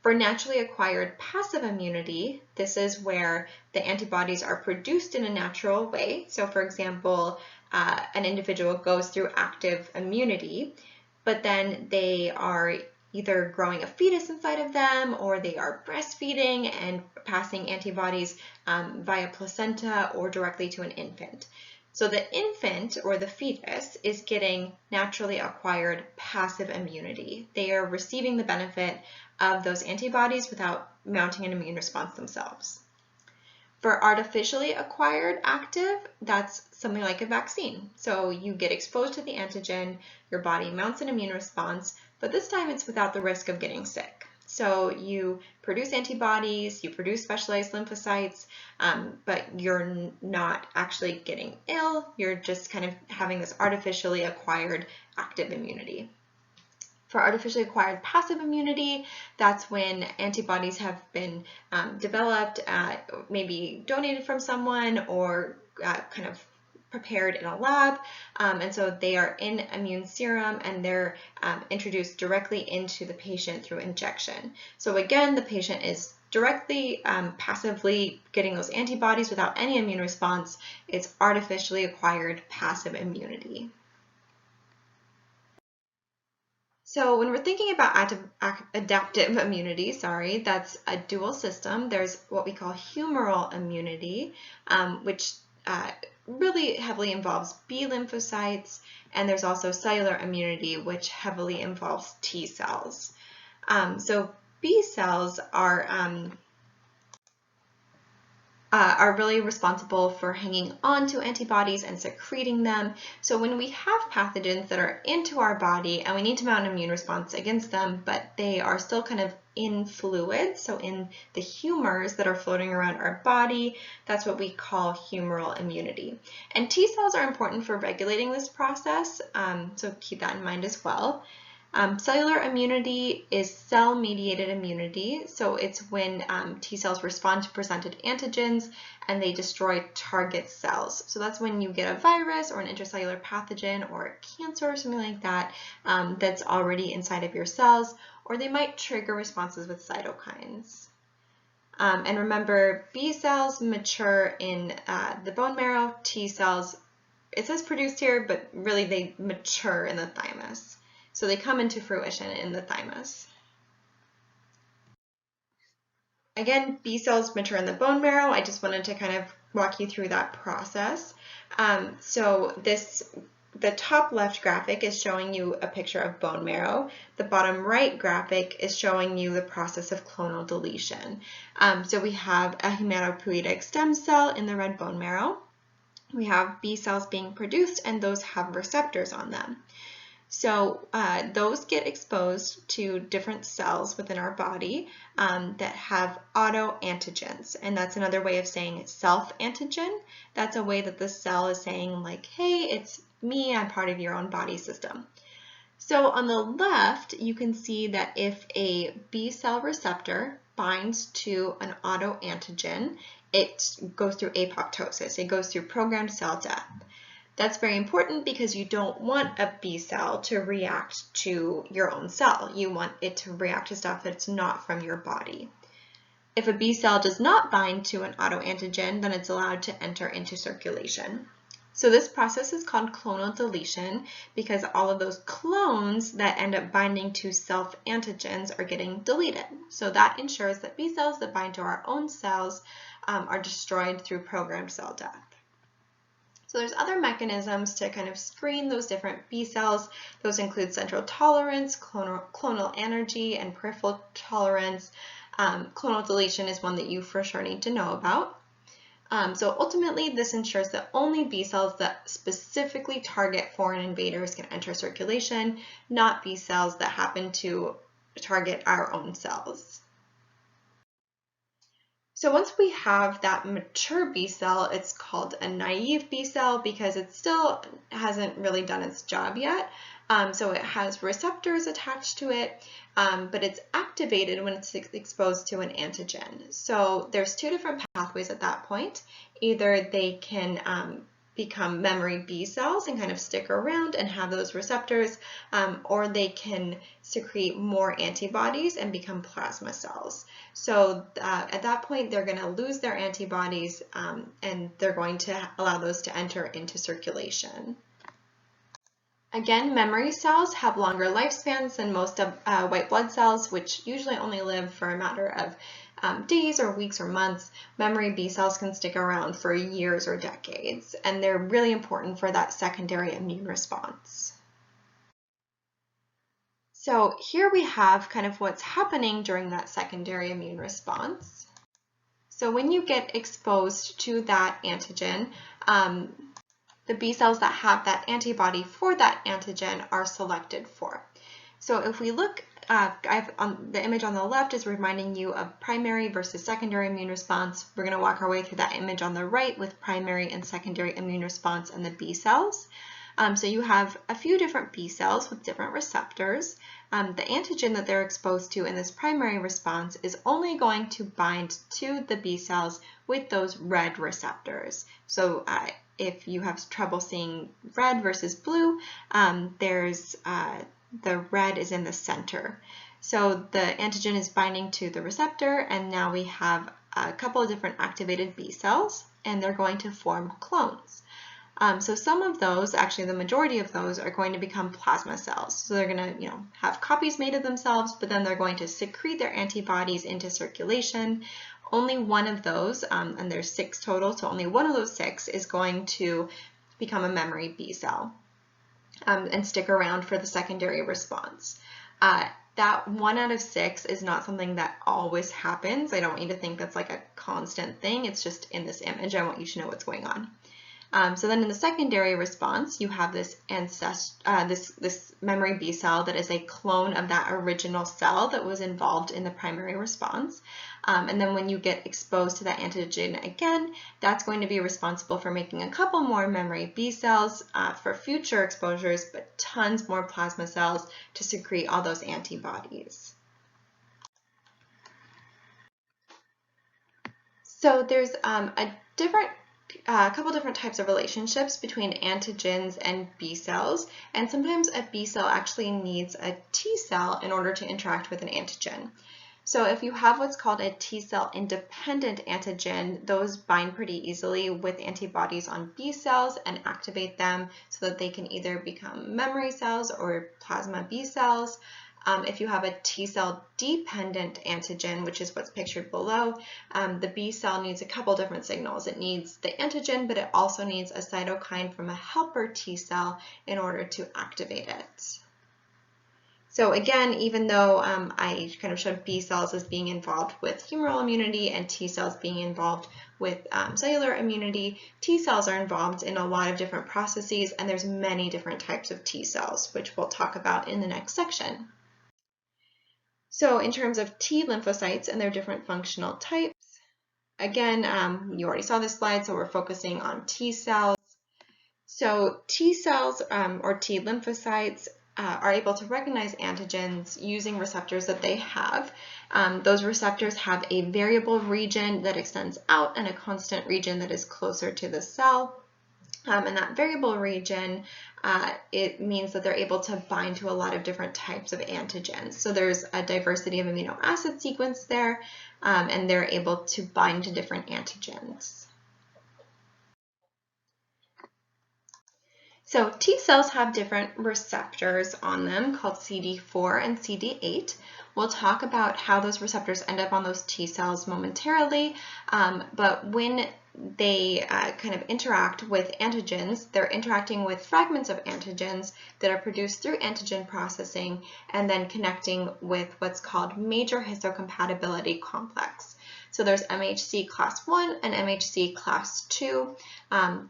For naturally acquired passive immunity, this is where the antibodies are produced in a natural way. So for example, an individual goes through active immunity, but then they are either growing a fetus inside of them, or they are breastfeeding and passing antibodies via placenta or directly to an infant. So the infant or the fetus is getting naturally acquired passive immunity. They are receiving the benefit of those antibodies without mounting an immune response themselves. For artificially acquired active, that's something like a vaccine. So you get exposed to the antigen, your body mounts an immune response, but this time it's without the risk of getting sick. So you produce antibodies, you produce specialized lymphocytes, but you're not actually getting ill. You're just kind of having this artificially acquired active immunity. For artificially acquired passive immunity, that's when antibodies have been developed, maybe donated from someone, or kind of prepared in a lab, and so they are in immune serum, and they're introduced directly into the patient through injection. So again, the patient is directly passively getting those antibodies without any immune response. It's artificially acquired passive immunity. So when we're thinking about adaptive immunity, that's a dual system. There's what we call humoral immunity, which really heavily involves B lymphocytes, and there's also cellular immunity, which heavily involves T cells. So B cells are really responsible for hanging on to antibodies and secreting them. So when we have pathogens that are into our body and we need to mount an immune response against them, but they are still kind of in fluids, so in the humors that are floating around our body, that's what we call humoral immunity. And T cells are important for regulating this process, so keep that in mind as well. Cellular immunity is cell-mediated immunity, so it's when T cells respond to presented antigens and they destroy target cells. So that's when you get a virus or an intracellular pathogen or a cancer or something like that that's already inside of your cells, or they might trigger responses with cytokines. And remember, B cells mature in the bone marrow, T cells, it says produced here, but really they mature in the thymus. So they come into fruition in the thymus. Again, B cells mature in the bone marrow. I just wanted to kind of walk you through that process. The top left graphic is showing you a picture of bone marrow. The bottom right graphic is showing you the process of clonal deletion. So we have a hematopoietic stem cell in the red bone marrow. We have B cells being produced, and those have receptors on them. So those get exposed to different cells within our body that have autoantigens, and that's another way of saying self-antigen. That's a way that the cell is saying like, hey, it's me, I'm part of your own body system. So on the left, you can see that if a B cell receptor binds to an autoantigen, it goes through apoptosis. It goes through programmed cell death. That's very important because you don't want a B cell to react to your own cell. You want it to react to stuff that's not from your body. If a B cell does not bind to an autoantigen, then it's allowed to enter into circulation. So this process is called clonal deletion because all of those clones that end up binding to self-antigens are getting deleted. So that ensures that B cells that bind to our own cells are destroyed through programmed cell death. So there's other mechanisms to kind of screen those different B cells. Those include central tolerance, clonal energy, and peripheral tolerance. Clonal deletion is one that you for sure need to know about. So ultimately, this ensures that only B cells that specifically target foreign invaders can enter circulation, not B cells that happen to target our own cells. So once we have that mature B cell, it's called a naive B cell because it still hasn't really done its job yet. So it has receptors attached to it, but it's activated when it's exposed to an antigen. So there's two different pathways at that point. Either they can become memory B cells and kind of stick around and have those receptors, or they can secrete more antibodies and become plasma cells. So at that point, they're going to lose their antibodies and they're going to allow those to enter into circulation. Again, memory cells have longer lifespans than most of white blood cells, which usually only live for a matter of days or weeks or months. Memory B cells can stick around for years or decades, and they're really important for that secondary immune response. So here we have kind of what's happening during that secondary immune response. So when you get exposed to that antigen, the B cells that have that antibody for that antigen are selected for. So if we look, the image on the left is reminding you of primary versus secondary immune response. We're going to walk our way through that image on the right with primary and secondary immune response and the B cells. So you have a few different B cells with different receptors. The antigen that they're exposed to in this primary response is only going to bind to the B cells with those red receptors. So if you have trouble seeing red versus blue, the red is in the center. So the antigen is binding to the receptor, and now we have a couple of different activated B cells, and they're going to form clones. So some of those, actually the majority of those, are going to become plasma cells. So they're going to, have copies made of themselves, but then they're going to secrete their antibodies into circulation. Only one of those, and there's 6 total, so only one of those 6 is going to become a memory B cell and stick around for the secondary response. That 1 out of 6 is not something that always happens. I don't want you to think that's like a constant thing. It's just in this image. I want you to know what's going on. So then in the secondary response, you have this memory B cell that is a clone of that original cell that was involved in the primary response. And then when you get exposed to that antigen again, that's going to be responsible for making a couple more memory B cells for future exposures, but tons more plasma cells to secrete all those antibodies. So there's a couple different types of relationships between antigens and B cells, and sometimes a B cell actually needs a T cell in order to interact with an antigen. So if you have what's called a T cell independent antigen, those bind pretty easily with antibodies on B cells and activate them so that they can either become memory cells or plasma B cells. If you have a T cell dependent antigen, which is what's pictured below, the B cell needs a couple different signals. It needs the antigen, but it also needs a cytokine from a helper T cell in order to activate it. So again, even though I kind of showed B cells as being involved with humoral immunity and T cells being involved with cellular immunity, T cells are involved in a lot of different processes, and there's many different types of T cells, which we'll talk about in the next section. So in terms of T lymphocytes and their different functional types, again, you already saw this slide, so we're focusing on T cells. So T cells or T lymphocytes are able to recognize antigens using receptors that they have. Those receptors have a variable region that extends out and a constant region that is closer to the cell. And that variable region, it means that they're able to bind to a lot of different types of antigens. So there's a diversity of amino acid sequence there, and they're able to bind to different antigens. So T cells have different receptors on them called CD4 and CD8. We'll talk about how those receptors end up on those T cells momentarily, but when they kind of interact with antigens, they're interacting with fragments of antigens that are produced through antigen processing and then connecting with what's called major histocompatibility complex. So there's MHC class 1 and MHC class 2.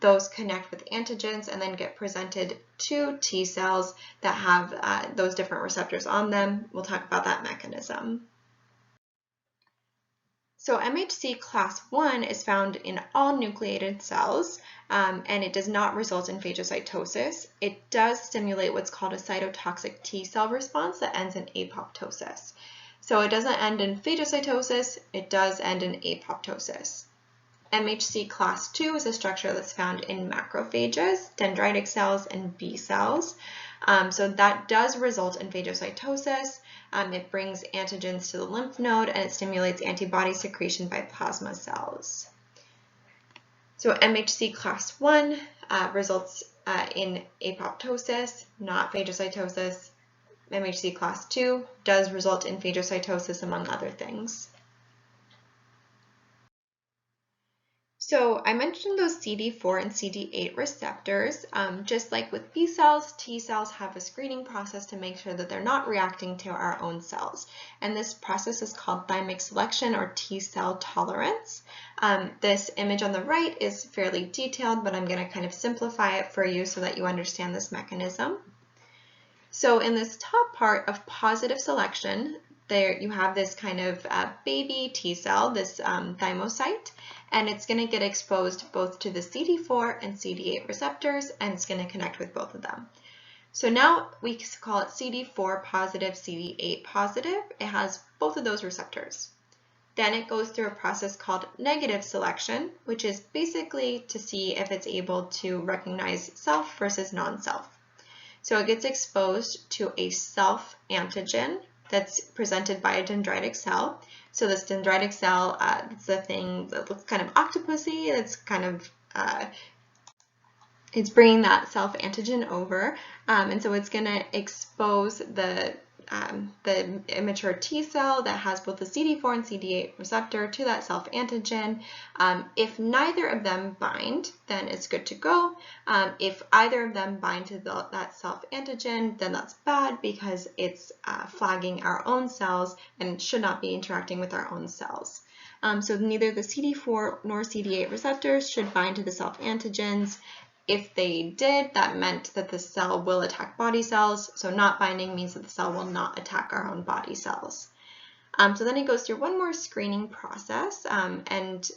Those connect with antigens and then get presented to T cells that have those different receptors on them. We'll talk about that mechanism. So MHC class 1 is found in all nucleated cells, and it does not result in phagocytosis. It does stimulate what's called a cytotoxic T cell response that ends in apoptosis. So it doesn't end in phagocytosis, it does end in apoptosis. MHC class 2 is a structure that's found in macrophages, dendritic cells, and B cells. So that does result in phagocytosis. It brings antigens to the lymph node and it stimulates antibody secretion by plasma cells. So MHC class 1 results in apoptosis, not phagocytosis. MHC class 2 does result in phagocytosis, among other things. So I mentioned those CD4 and CD8 receptors. Just like with B cells, T cells have a screening process to make sure that they're not reacting to our own cells. And this process is called thymic selection or T cell tolerance. This image on the right is fairly detailed, but I'm going to kind of simplify it for you so that you understand this mechanism. So in this top part of positive selection, there you have this kind of baby T cell, this thymocyte, and it's going to get exposed both to the CD4 and CD8 receptors, and it's going to connect with both of them. So now we call it CD4 positive, CD8 positive. It has both of those receptors. Then it goes through a process called negative selection, which is basically to see if it's able to recognize self versus non-self. So it gets exposed to a self antigen that's presented by a dendritic cell. So this dendritic cell, it's a thing that looks kind of octopusy. It's kind of, it's bringing that self antigen over. And so it's going to expose the immature T cell that has both the CD4 and CD8 receptor to that self antigen. If neither of them bind, then it's good to go. If either of them bind to that self antigen, then that's bad because it's flagging our own cells and should not be interacting with our own cells. So neither the CD4 nor CD8 receptors should bind to the self antigens. If they did, that meant that the cell will attack body cells. So not binding means that the cell will not attack our own body cells. So then it goes through one more screening process, and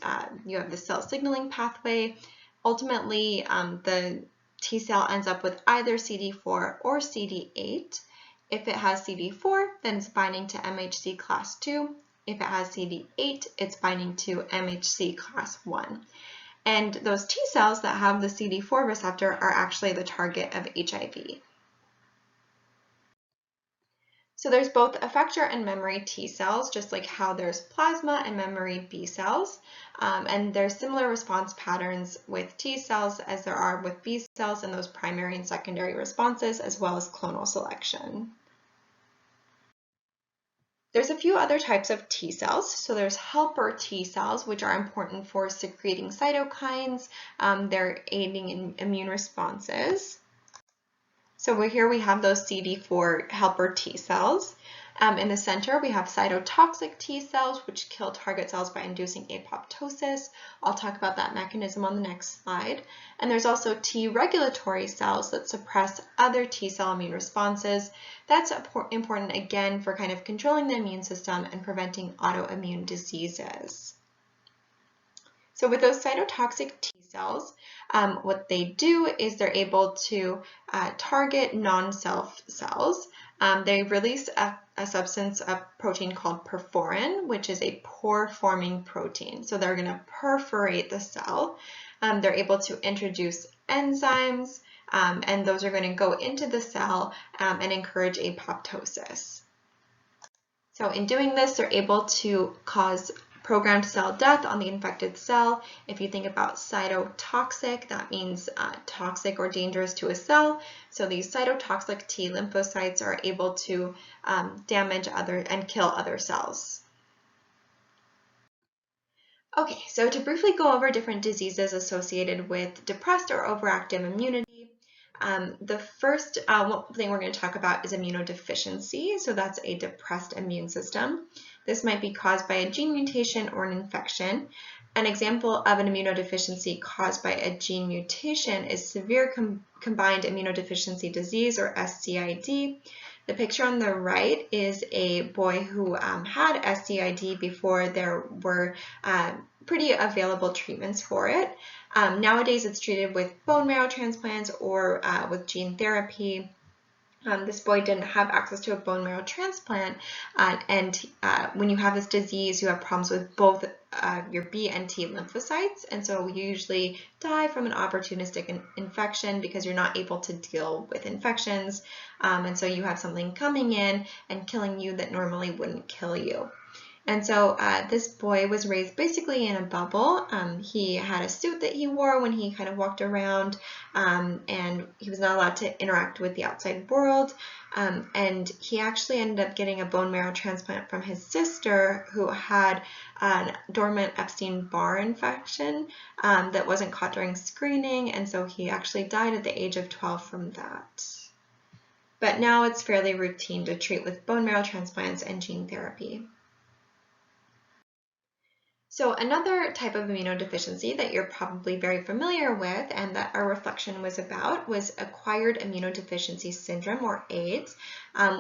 you have the cell signaling pathway. Ultimately, the T cell ends up with either CD4 or CD8. If it has CD4, then it's binding to MHC class 2. If it has CD8, it's binding to MHC class 1. And those T cells that have the CD4 receptor are actually the target of HIV. So there's both effector and memory T cells, just like how there's plasma and memory B cells. And there's similar response patterns with T cells as there are with B cells in those primary and secondary responses, as well as clonal selection. There's a few other types of T cells. So there's helper T cells, which are important for secreting cytokines. They're aiding in immune responses. So here we have those CD4 helper T cells. In the center, we have cytotoxic T cells, which kill target cells by inducing apoptosis. I'll talk about that mechanism on the next slide. And there's also T regulatory cells that suppress other T cell immune responses. That's important, again, for kind of controlling the immune system and preventing autoimmune diseases. So with those cytotoxic T cells, what they do is they're able to target non-self cells. They release a substance, a protein called perforin, which is a pore-forming protein. So they're going to perforate the cell. They're able to introduce enzymes, and those are going to go into the cell and encourage apoptosis. So in doing this, they're able to cause programmed cell death on the infected cell. If you think about cytotoxic, that means toxic or dangerous to a cell. So these cytotoxic T lymphocytes are able to damage and kill other cells. Okay, so to briefly go over different diseases associated with depressed or overactive immunity, the first thing we're going to talk about is immunodeficiency. So that's a depressed immune system. This might be caused by a gene mutation or an infection. An example of an immunodeficiency caused by a gene mutation is severe combined immunodeficiency disease, or SCID. The picture on the right is a boy who had SCID before there were pretty available treatments for it. Nowadays, it's treated with bone marrow transplants or with gene therapy. This boy didn't have access to a bone marrow transplant, and when you have this disease, you have problems with both your B and T lymphocytes, and so you usually die from an opportunistic infection because you're not able to deal with infections, and so you have something coming in and killing you that normally wouldn't kill you. And so this boy was raised basically in a bubble. He had a suit that he wore when he kind of walked around, and he was not allowed to interact with the outside world. And he actually ended up getting a bone marrow transplant from his sister, who had a dormant Epstein-Barr infection that wasn't caught during screening, and so he actually died at the age of 12 from that. But now it's fairly routine to treat with bone marrow transplants and gene therapy. So another type of immunodeficiency that you're probably very familiar with and that our reflection was about was acquired immunodeficiency syndrome, or AIDS,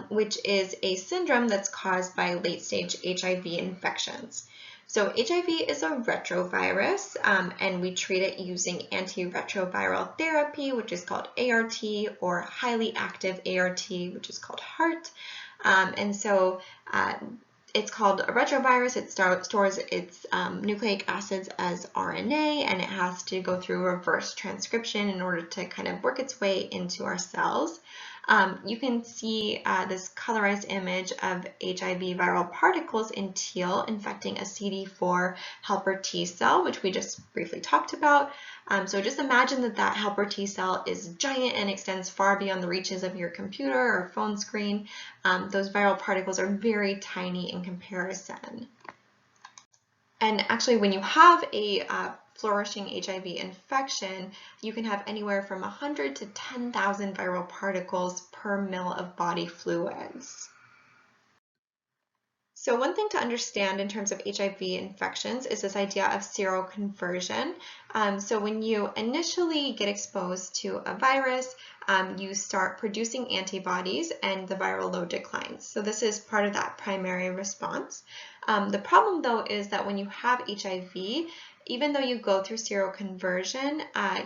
which is a syndrome that's caused by late-stage HIV infections. So HIV is a retrovirus, and we treat it using antiretroviral therapy, which is called ART, or highly active ART, which is called HAART. And so it's called a retrovirus. It stores its nucleic acids as RNA, and it has to go through reverse transcription in order to kind of work its way into our cells. You can see this colorized image of HIV viral particles in teal infecting a CD4 helper T cell, which we just briefly talked about. So just imagine that helper T cell is giant and extends far beyond the reaches of your computer or phone screen. Those viral particles are very tiny in comparison. And actually, when you have a flourishing HIV infection, you can have anywhere from 100 to 10,000 viral particles per mil of body fluids. So one thing to understand in terms of HIV infections is this idea of seroconversion. So when you initially get exposed to a virus, you start producing antibodies and the viral load declines. So this is part of that primary response. The problem, though, is that when you have HIV, even though you go through seroconversion,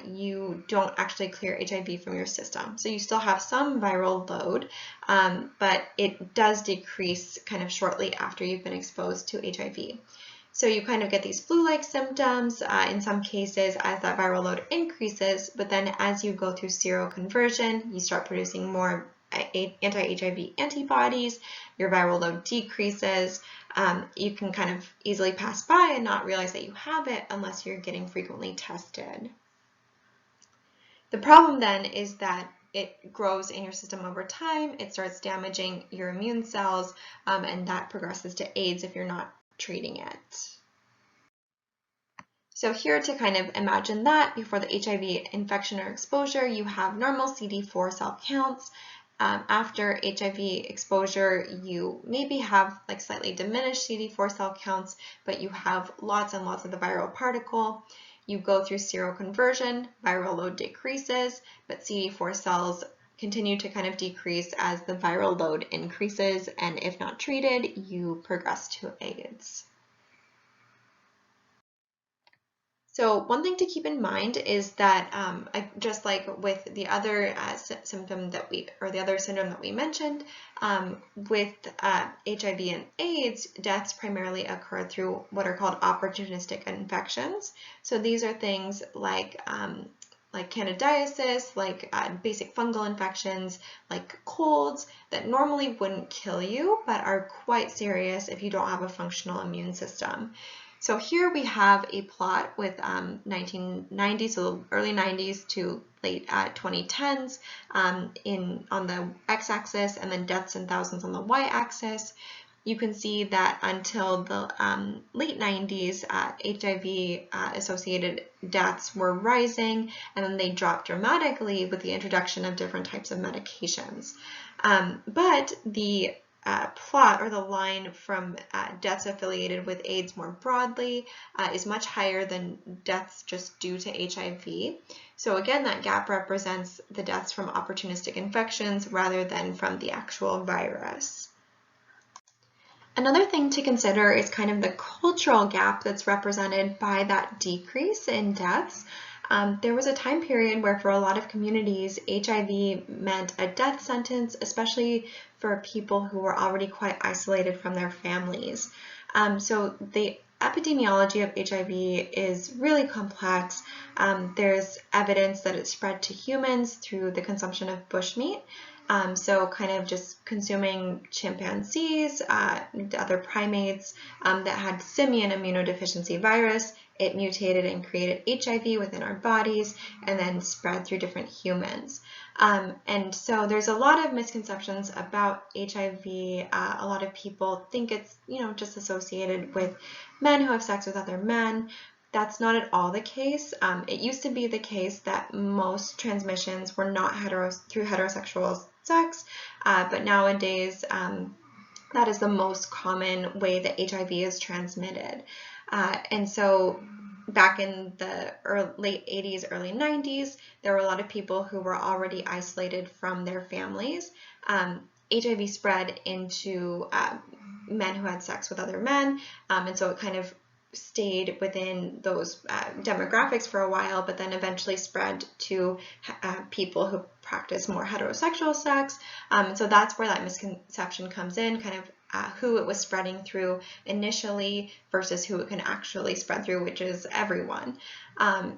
you don't actually clear HIV from your system. So you still have some viral load, but it does decrease kind of shortly after you've been exposed to HIV. So you kind of get these flu-like symptoms in some cases as that viral load increases, but then as you go through seroconversion, you start producing more anti-HIV antibodies, your viral load decreases. You can kind of easily pass by and not realize that you have it unless you're getting frequently tested. The problem then is that it grows in your system over time, it starts damaging your immune cells, and that progresses to AIDS if you're not treating it. So here to kind of imagine that before the HIV infection or exposure, you have normal CD4 cell counts. After HIV exposure, you maybe have like slightly diminished CD4 cell counts, but you have lots and lots of the viral particle. You go through seroconversion, viral load decreases, but CD4 cells continue to kind of decrease as the viral load increases, and if not treated, you progress to AIDS. So one thing to keep in mind is that just like with the other syndrome that we mentioned, with HIV and AIDS, deaths primarily occur through what are called opportunistic infections. So these are things like candidiasis, like basic fungal infections, like colds that normally wouldn't kill you, but are quite serious if you don't have a functional immune system. So here we have a plot with 1990s, so early 90s to late 2010s on the x-axis, and then deaths in thousands on the y-axis. You can see that until the late 90s, HIV-associated deaths were rising, and then they dropped dramatically with the introduction of different types of medications. But the plot, or the line from deaths affiliated with AIDS more broadly, is much higher than deaths just due to HIV. So again, that gap represents the deaths from opportunistic infections rather than from the actual virus. Another thing to consider is kind of the cultural gap that's represented by that decrease in deaths. There was a time period where for a lot of communities, HIV meant a death sentence, especially for people who were already quite isolated from their families. So the epidemiology of HIV is really complex. There's evidence that it spread to humans through the consumption of bushmeat. So kind of just consuming chimpanzees, other primates that had simian immunodeficiency virus. It mutated and created HIV within our bodies and then spread through different humans. And so there's a lot of misconceptions about HIV. A lot of people think it's, just associated with men who have sex with other men. That's not at all the case. It used to be the case that most transmissions were not through heterosexual sex, but nowadays that is the most common way that HIV is transmitted. And so back in the late 80s, early 90s, there were a lot of people who were already isolated from their families. HIV spread into men who had sex with other men, and so it kind of stayed within those demographics for a while, but then eventually spread to people who practice more heterosexual sex. So that's where that misconception comes in, kind of who it was spreading through initially versus who it can actually spread through, which is everyone.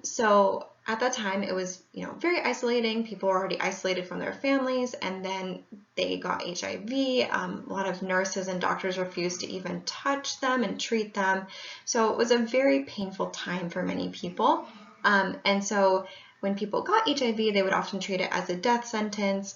So at that time, it was very isolating. People were already isolated from their families, and then they got HIV. A lot of nurses and doctors refused to even touch them and treat them. So it was a very painful time for many people. And so when people got HIV, they would often treat it as a death sentence,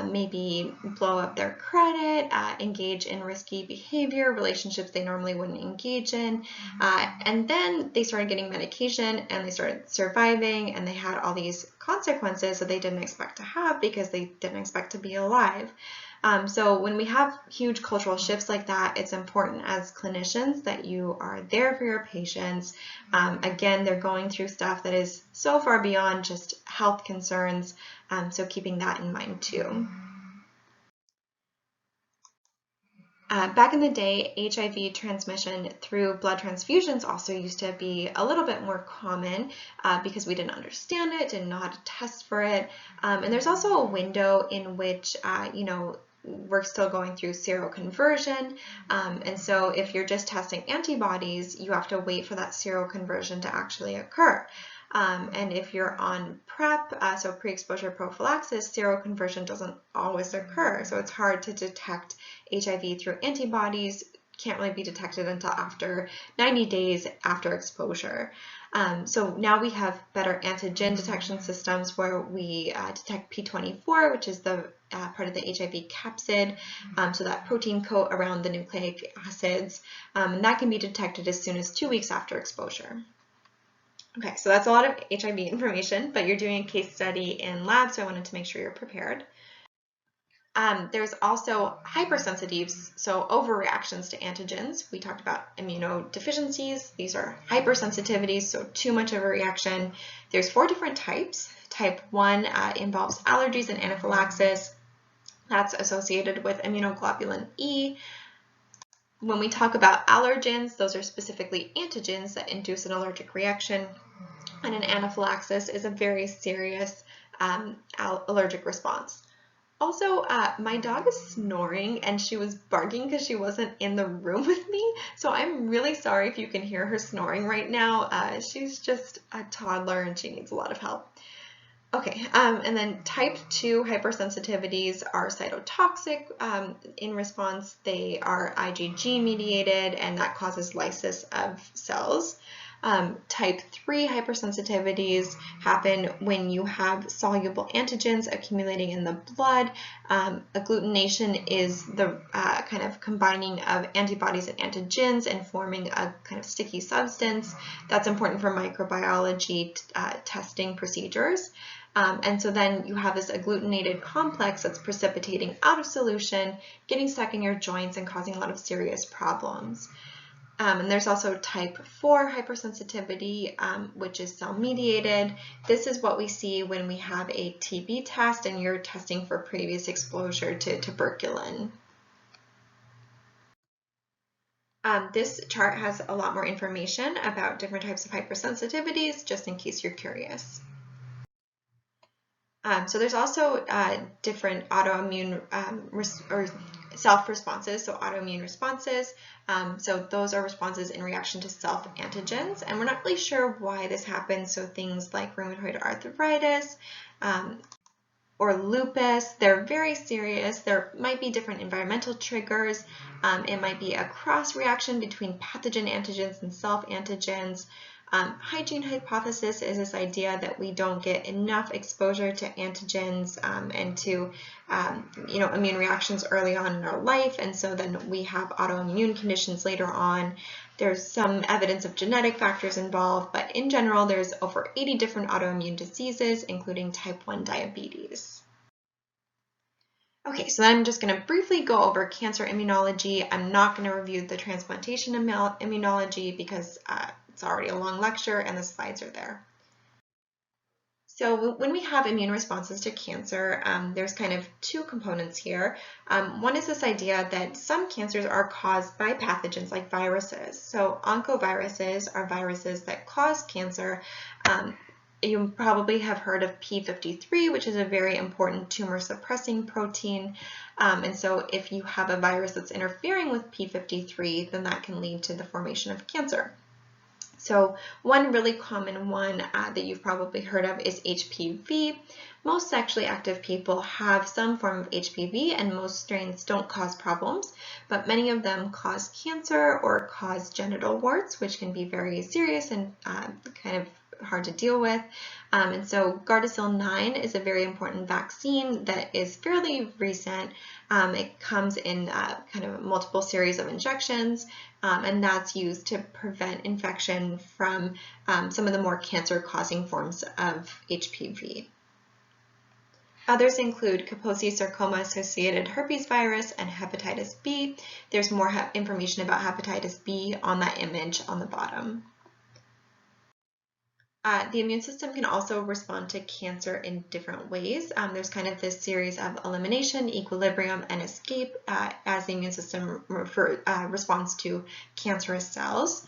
maybe blow up their credit, engage in risky behavior, relationships they normally wouldn't engage in. And then they started getting medication and they started surviving, and they had all these consequences that they didn't expect to have because they didn't expect to be alive. So when we have huge cultural shifts like that, it's important as clinicians that you are there for your patients. Again, they're going through stuff that is so far beyond just health concerns, so keeping that in mind too. Back in the day, HIV transmission through blood transfusions also used to be a little bit more common because we didn't understand it, didn't know how to test for it. And there's also a window in which, we're still going through seroconversion. And so if you're just testing antibodies, you have to wait for that seroconversion to actually occur. And if you're on PrEP, so pre-exposure prophylaxis, seroconversion doesn't always occur. So it's hard to detect HIV through antibodies, can't really be detected until after 90 days after exposure. So now we have better antigen detection systems where we detect P24, which is the part of the HIV capsid, so that protein coat around the nucleic acids, and that can be detected as soon as 2 weeks after exposure. Okay, so that's a lot of HIV information, but you're doing a case study in lab, so I wanted to make sure you're prepared. There's also hypersensitives, so overreactions to antigens. We talked about immunodeficiencies. These are hypersensitivities, so too much of a reaction. There's 4 different types. Type 1 involves allergies and anaphylaxis. That's associated with immunoglobulin E. When we talk about allergens, those are specifically antigens that induce an allergic reaction. And an anaphylaxis is a very serious allergic response. Also, my dog is snoring and she was barking because she wasn't in the room with me. So I'm really sorry if you can hear her snoring right now. She's just a toddler and she needs a lot of help. Okay, and then type 2 hypersensitivities are cytotoxic. In response, they are IgG mediated and that causes lysis of cells. Type 3 hypersensitivities happen when you have soluble antigens accumulating in the blood. Agglutination is the kind of combining of antibodies and antigens and forming a kind of sticky substance. That's important for microbiology testing procedures. And so then you have this agglutinated complex that's precipitating out of solution, getting stuck in your joints and causing a lot of serious problems. And there's also type 4 hypersensitivity, which is cell-mediated. This is what we see when we have a TB test and you're testing for previous exposure to tuberculin. This chart has a lot more information about different types of hypersensitivities, just in case you're curious. So there's also different autoimmune or self-responses, so autoimmune responses. So those are responses in reaction to self-antigens, and we're not really sure why this happens. So things like rheumatoid arthritis or lupus, they're very serious. There might be different environmental triggers. It might be a cross-reaction between pathogen antigens and self-antigens. Hygiene hypothesis is this idea that we don't get enough exposure to antigens and to immune reactions early on in our life, and so then we have autoimmune conditions later on. There's some evidence of genetic factors involved, but in general there's over 80 different autoimmune diseases, including type 1 diabetes. Okay, so then I'm just going to briefly go over cancer immunology. I'm not going to review the transplantation immunology because it's already a long lecture and the slides are there. So when we have immune responses to cancer, there's kind of 2 components here. One is this idea that some cancers are caused by pathogens like viruses. So oncoviruses are viruses that cause cancer. You probably have heard of P53, which is a very important tumor suppressing protein. And so if you have a virus that's interfering with P53, then that can lead to the formation of cancer. So one really common one that you've probably heard of is HPV. Most sexually active people have some form of HPV, and most strains don't cause problems, but many of them cause cancer or cause genital warts, which can be very serious and kind of hard to deal with. And so Gardasil 9 is a very important vaccine that is fairly recent. It comes in kind of multiple series of injections, and that's used to prevent infection from some of the more cancer-causing forms of HPV. Others include Kaposi sarcoma-associated herpes virus and hepatitis B. There's more information about hepatitis B on that image on the bottom. The immune system can also respond to cancer in different ways. There's kind of this series of elimination, equilibrium, and escape as the immune system responds to cancerous cells.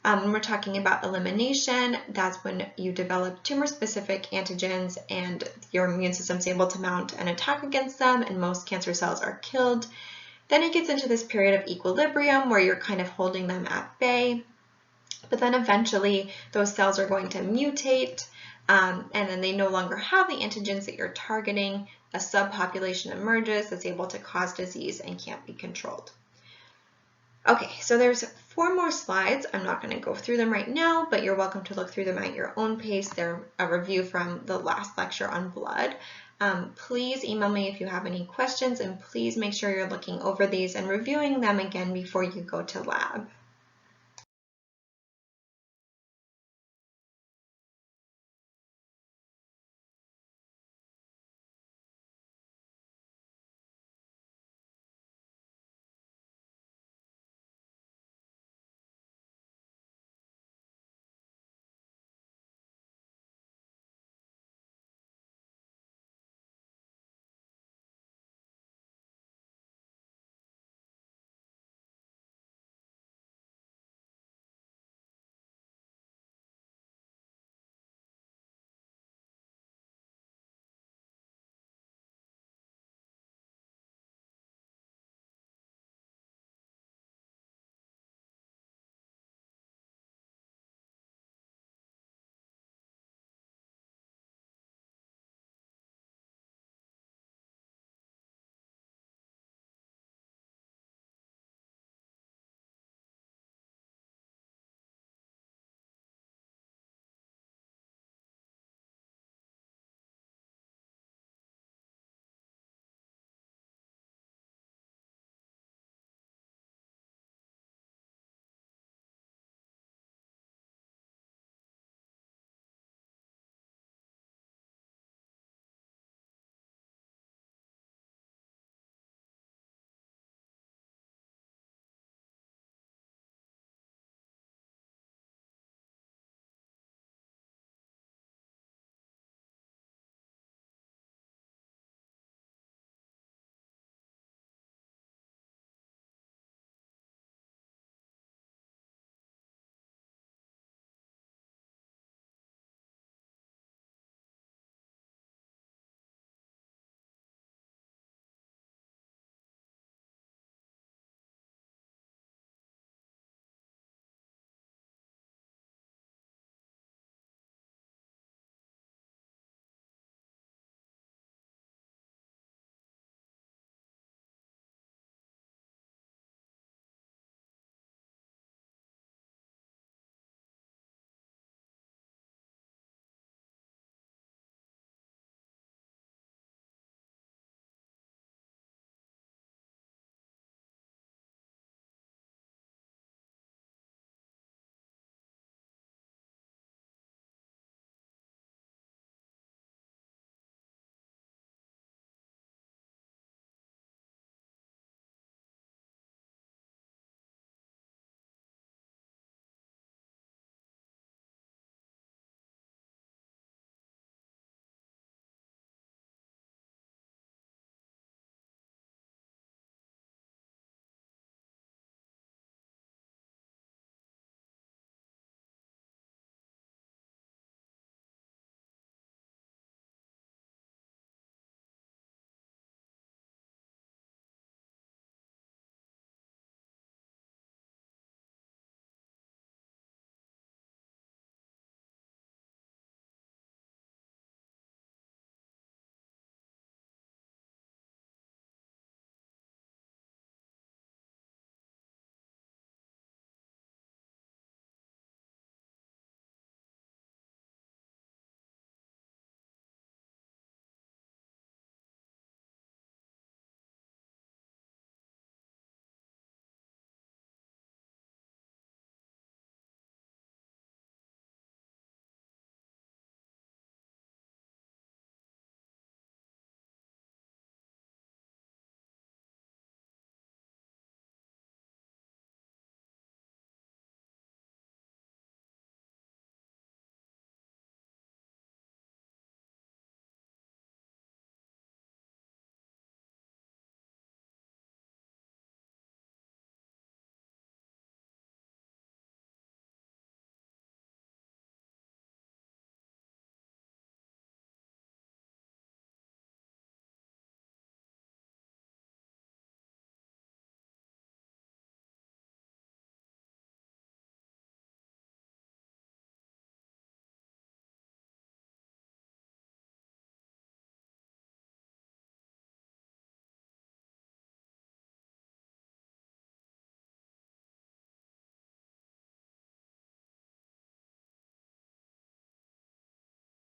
When we're talking about elimination, that's when you develop tumor-specific antigens and your immune system is able to mount an attack against them, and most cancer cells are killed. Then it gets into this period of equilibrium where you're kind of holding them at bay. But then eventually those cells are going to mutate, and then they no longer have the antigens that you're targeting. A subpopulation emerges that's able to cause disease and can't be controlled. Okay, so there's 4 more slides. I'm not going to go through them right now, but you're welcome to look through them at your own pace. They're a review from the last lecture on blood. Please email me if you have any questions, and please make sure you're looking over these and reviewing them again before you go to lab.